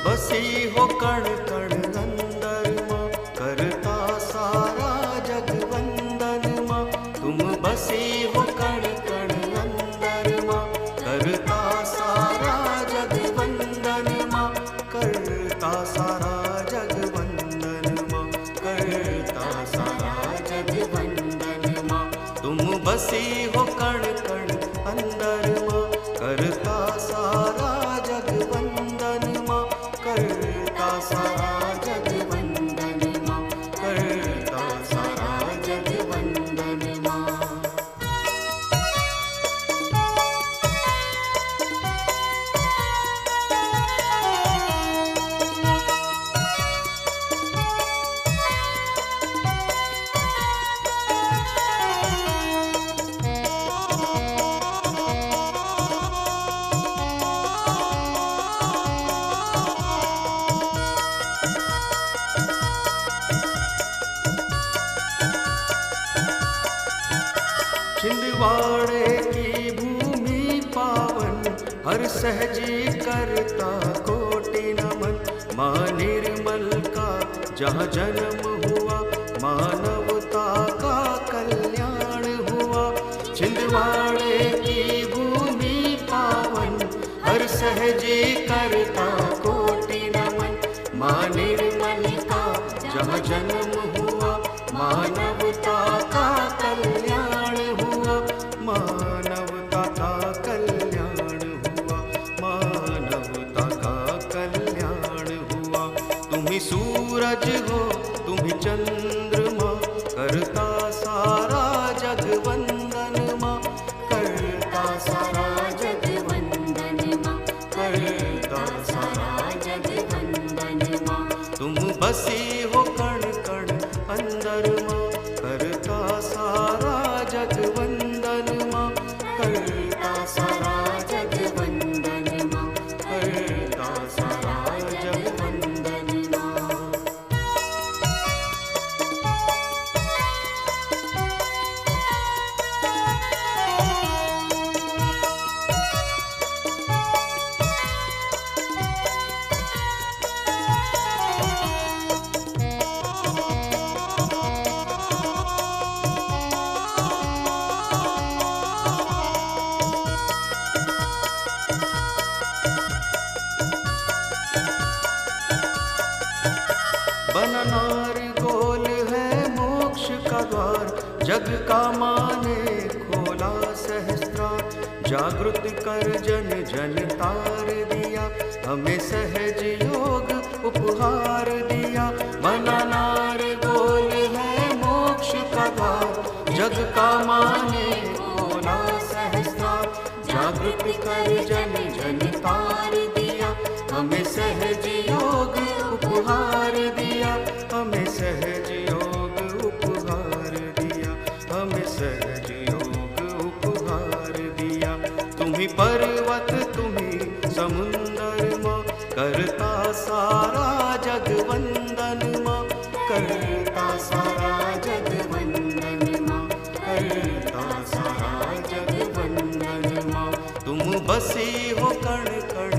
Speaker 4: बसी हो कण कण अंदर माँ, करता सारा जग वंदन माँ। तुम बसी हो कण कण अंदर माँ, करता सारा जग वंदन माँ। करता सारा जग वंदन माँ, करता सारा जग वंदन माँ। तुम बसी हो कण कण अंदर माँ, करता सारा जग वंदन माँ। करता सारा जग वंदन माँ, करता सारा जग वंदन माँ। छिंदवाड़े की भूमि पावन, हर सहजी करता कोटि नमन। माँ निर्मल का जहाँ जन्म हुआ, मानवता छिंदवाड़े की भूमि पावन, हर सहजे करता कोटि नमन। माँ निर्मल का जहाँ जन्म हुआ, मानवता का कल्याण हुआ, मानवता का कल्याण हुआ, मानवता का कल्याण हुआ। तुम ही सूरज हो, तुम ही चंद्रमा, करता सारा जग वंदन माँ, करता सारा जग वंदन माँ, करता सारा जग वंदन माँ। तुम बसी हो कण कण अंदर माँ, करता सारा जग वंदन माँ, करता सारा जग वंदन माँ, करता सारा जग वंदन माँ। बननार गोल है मोक्ष का द्वार, जग का माने खोला सहस्त्रार। जागृत कर जन जन तार दिया, हमें सहज योग उपहार दिया। बननार गोल है मोक्ष का द्वार, जग का माने खोला सहस्त्रार। जागृत कर जन जन तार दिया, हमें सहज योग उपहार दिया, हमें सहज योग उपहार दिया, हमें सहज योग उपहार दिया। तुम्ही पर्वत तुम्ही समुंदर माँ, करता सारा जग वंदन माँ, करता सारा जग वंदन माँ, करता सारा जग वंदन माँ। तुम बसी हो कण कण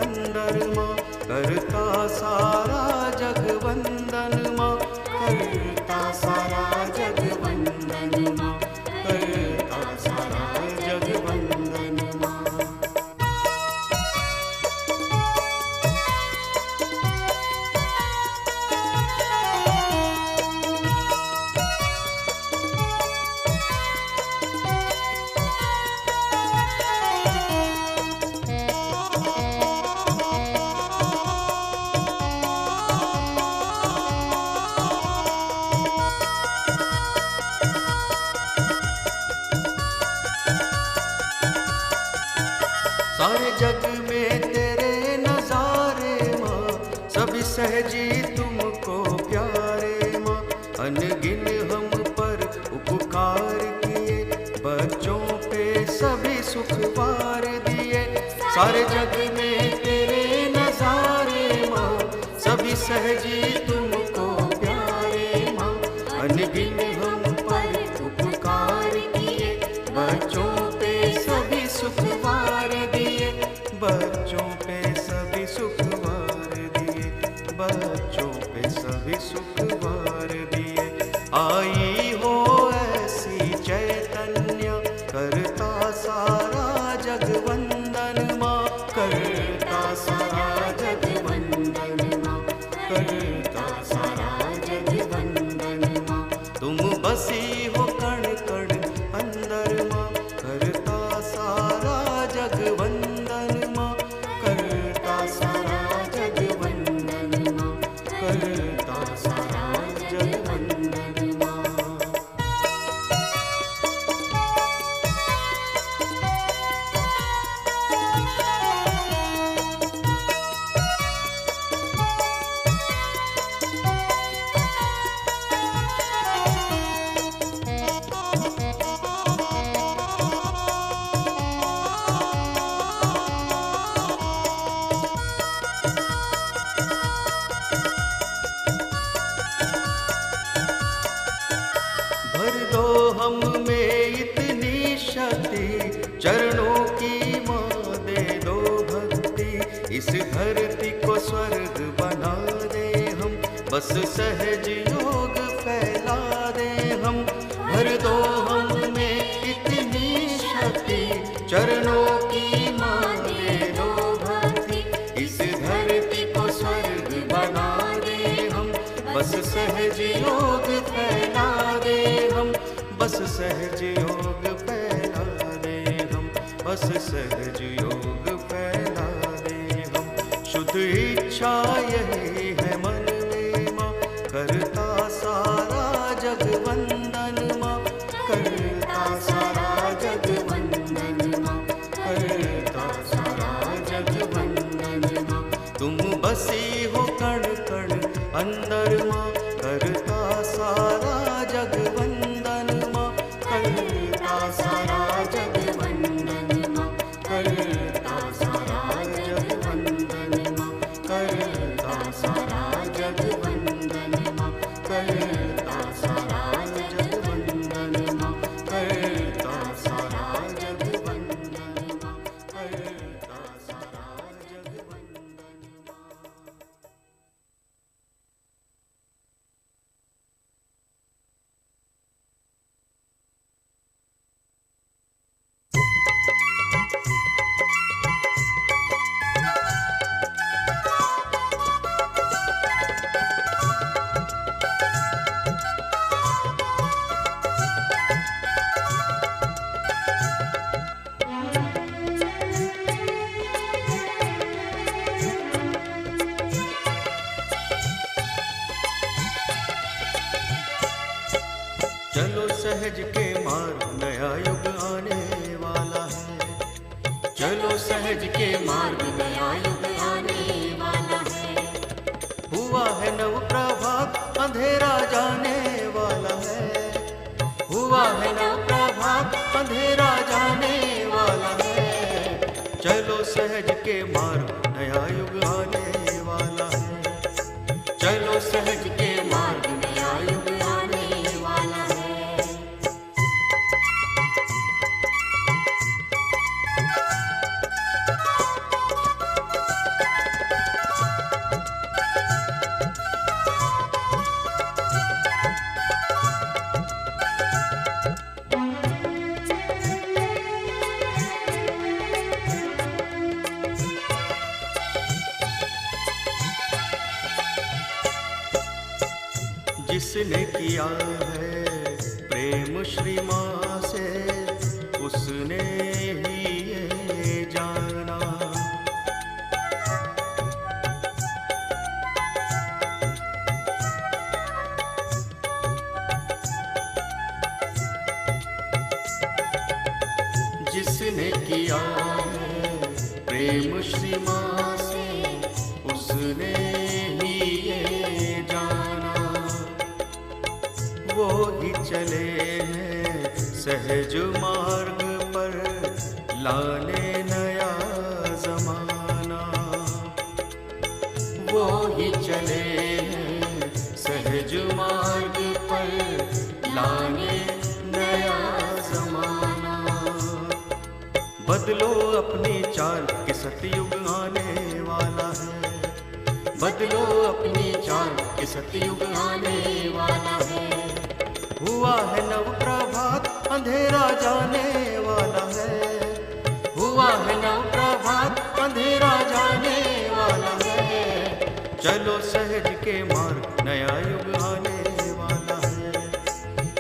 Speaker 4: अंदर माँ, करता सारा जग वंदन माँ, करता सारा जग वंदन माँ, करता सारा जग वंदन माँ। सारे जग में तेरे नजारे माँ, सभी सहजी तुमको प्यारे माँ। अनगिन हम पर उपकार किए, बच्चों पे सभी सुख वार दिए। सारे जग में तेरे नजारे माँ, सभी सहजी तुमको प्यारे माँ। अनगिन हम पर उपकार किए, बच्चों पे सभी सुख वार दिए, बच्चों पे सभी सुख वार दिए, बच्चों पे सभी सुख वार दिए। आई हो ऐसी चैतन्य, करता सारा जग वंदन माँ, करता सारा जग वंदन माँ, करता सारा जग वंदन माँ। तुम बसी हो कण कण अंदर माँ, करता सारा जग वंदन माँ, करता सारा जग वंदन माँ, करता सारा जग वंदन माँ। भर दो हम में इतनी शक्ति, चरणों की माँ दे दो भक्ति। इस धरती को स्वर्ग बना दे हम, बस सहज योग फैला दे हम। भर दो हम में इतनी बस सहज योग फैला दे हम, बस सहज योग फैला दे हम, बस सहज योग फैला दे हम। शुद्ध इच्छा यही है मन में माँ, करता सारा जग वंदन माँ, करता सारा जग वंदन माँ, करता सारा जग वंदन माँ। तुम बसी हो कण कण अंदर माँ, करता सारा जग वंदन माँ, करता सारा जग वंदन माँ, करता सारा जग वंदन माँ, करता सारा जग वंदन माँ, करता सारा जग वंदन माँ, करता सारा जग वंदन माँ, करता सारा जग वंदन माँ। चलो सहज के मार्ग, नया युग आने वाला है। चलो सहज के मार्ग, नया युग आने वाला है। हुआ है नव प्रभात, अंधेरा जाने वाला है। हुआ है नव प्रभात, अंधेरा जाने वाला है। चलो सहज के मार्ग, नया युग आने वाला है। चलो सहज के मार्ग, नया युग आने वाला है। जिसने किया है प्रेम श्री माँ से, उसने ही ये जाना। जिसने किया है प्रेम श्री माँ से, उसने ही ये जाना। वो ही चले हैं सहज मार्ग पर, लाने नया जमाना। वो ही चले हैं सहज मार्ग पर, लाने नया जमाना। बदलो अपनी चाल कि सतयुग आने वाला है। बदलो अपनी चाल कि सतयुग आने वाला है। हुआ है नव प्रभात, अंधेरा जाने वाला है। हुआ है नव प्रभात, अंधेरा जाने वाला है। चलो सहज के मार्ग, नया युग आने वाला है।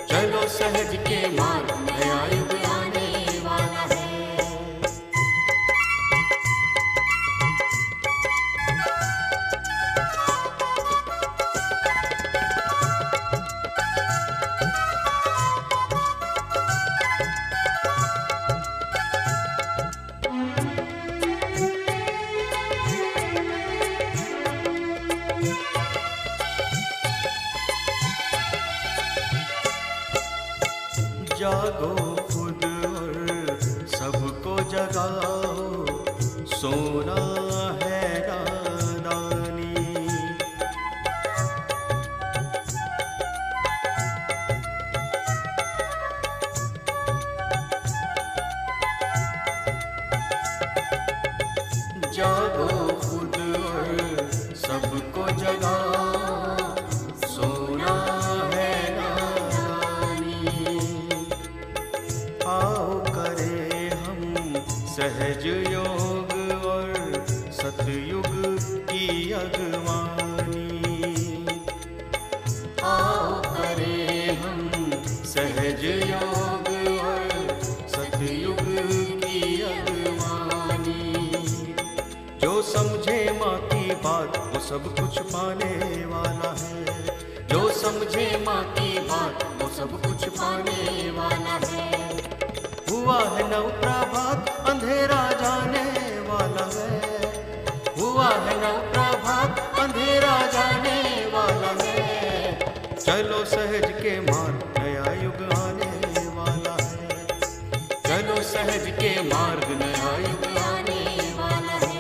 Speaker 4: चलो सहज के मार्ग, नया युग आने वाला है। जागो खुद और सबको जगाओ, सोना है नादानी। जागो खुद और सबको जगाओ, सोना है नादानी। आओ करे हम सहज योग और सब कुछ पाने वाला है। जो समझे माँ की बात वो सब कुछ पाने वाला है। हुआ है नव प्रभात अंधेरा जाने वाला है। हुआ है नव प्रभात अंधेरा जाने वाला है। चलो सहज के मार्ग नया युग आने वाला है। चलो सहज के मार्ग नया युग आने वाला है।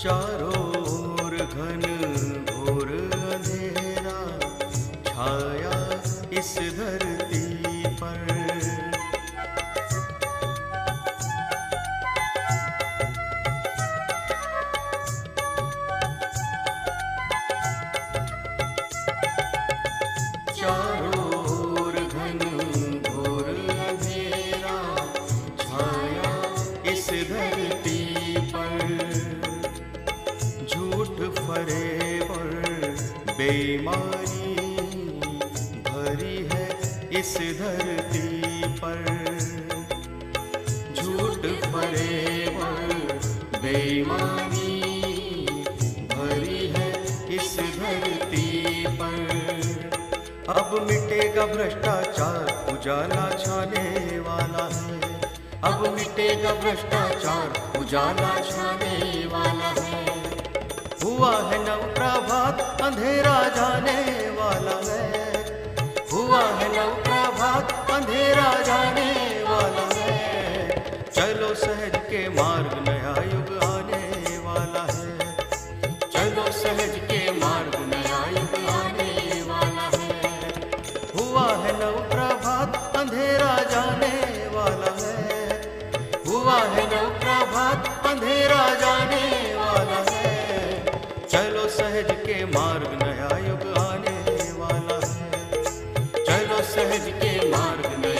Speaker 4: चारों ओर घन घोर अंधेरा छाया इस धरती पर। चारों ओर घन घोर अंधेरा छाया इस धरती पर। झूठ फरेब बेईमानी भरी है इस धरती पर। झूठ फरेब बेईमानी भरी है इस धरती पर। अब मिटेगा भ्रष्टाचार उजाला छाने वाला है। अब मिटेगा भ्रष्टाचार उजाला छाने वाला है। हुआ है नव प्रभात अंधेरा जाने वाला है। हुआ है नव प्रभात अंधेरा जाने वाला है। चलो सहज के मार्ग नया युग आने वाला है। चलो सहज के मार्ग नया युग आने वाला है। हुआ है नव प्रभात अंधेरा जाने वाला है। हुआ है नव प्रभात अंधेरा जाने वाला है। चलो सहज के मार्ग नया युग आने वाला है। चलो सहज के मार्ग नया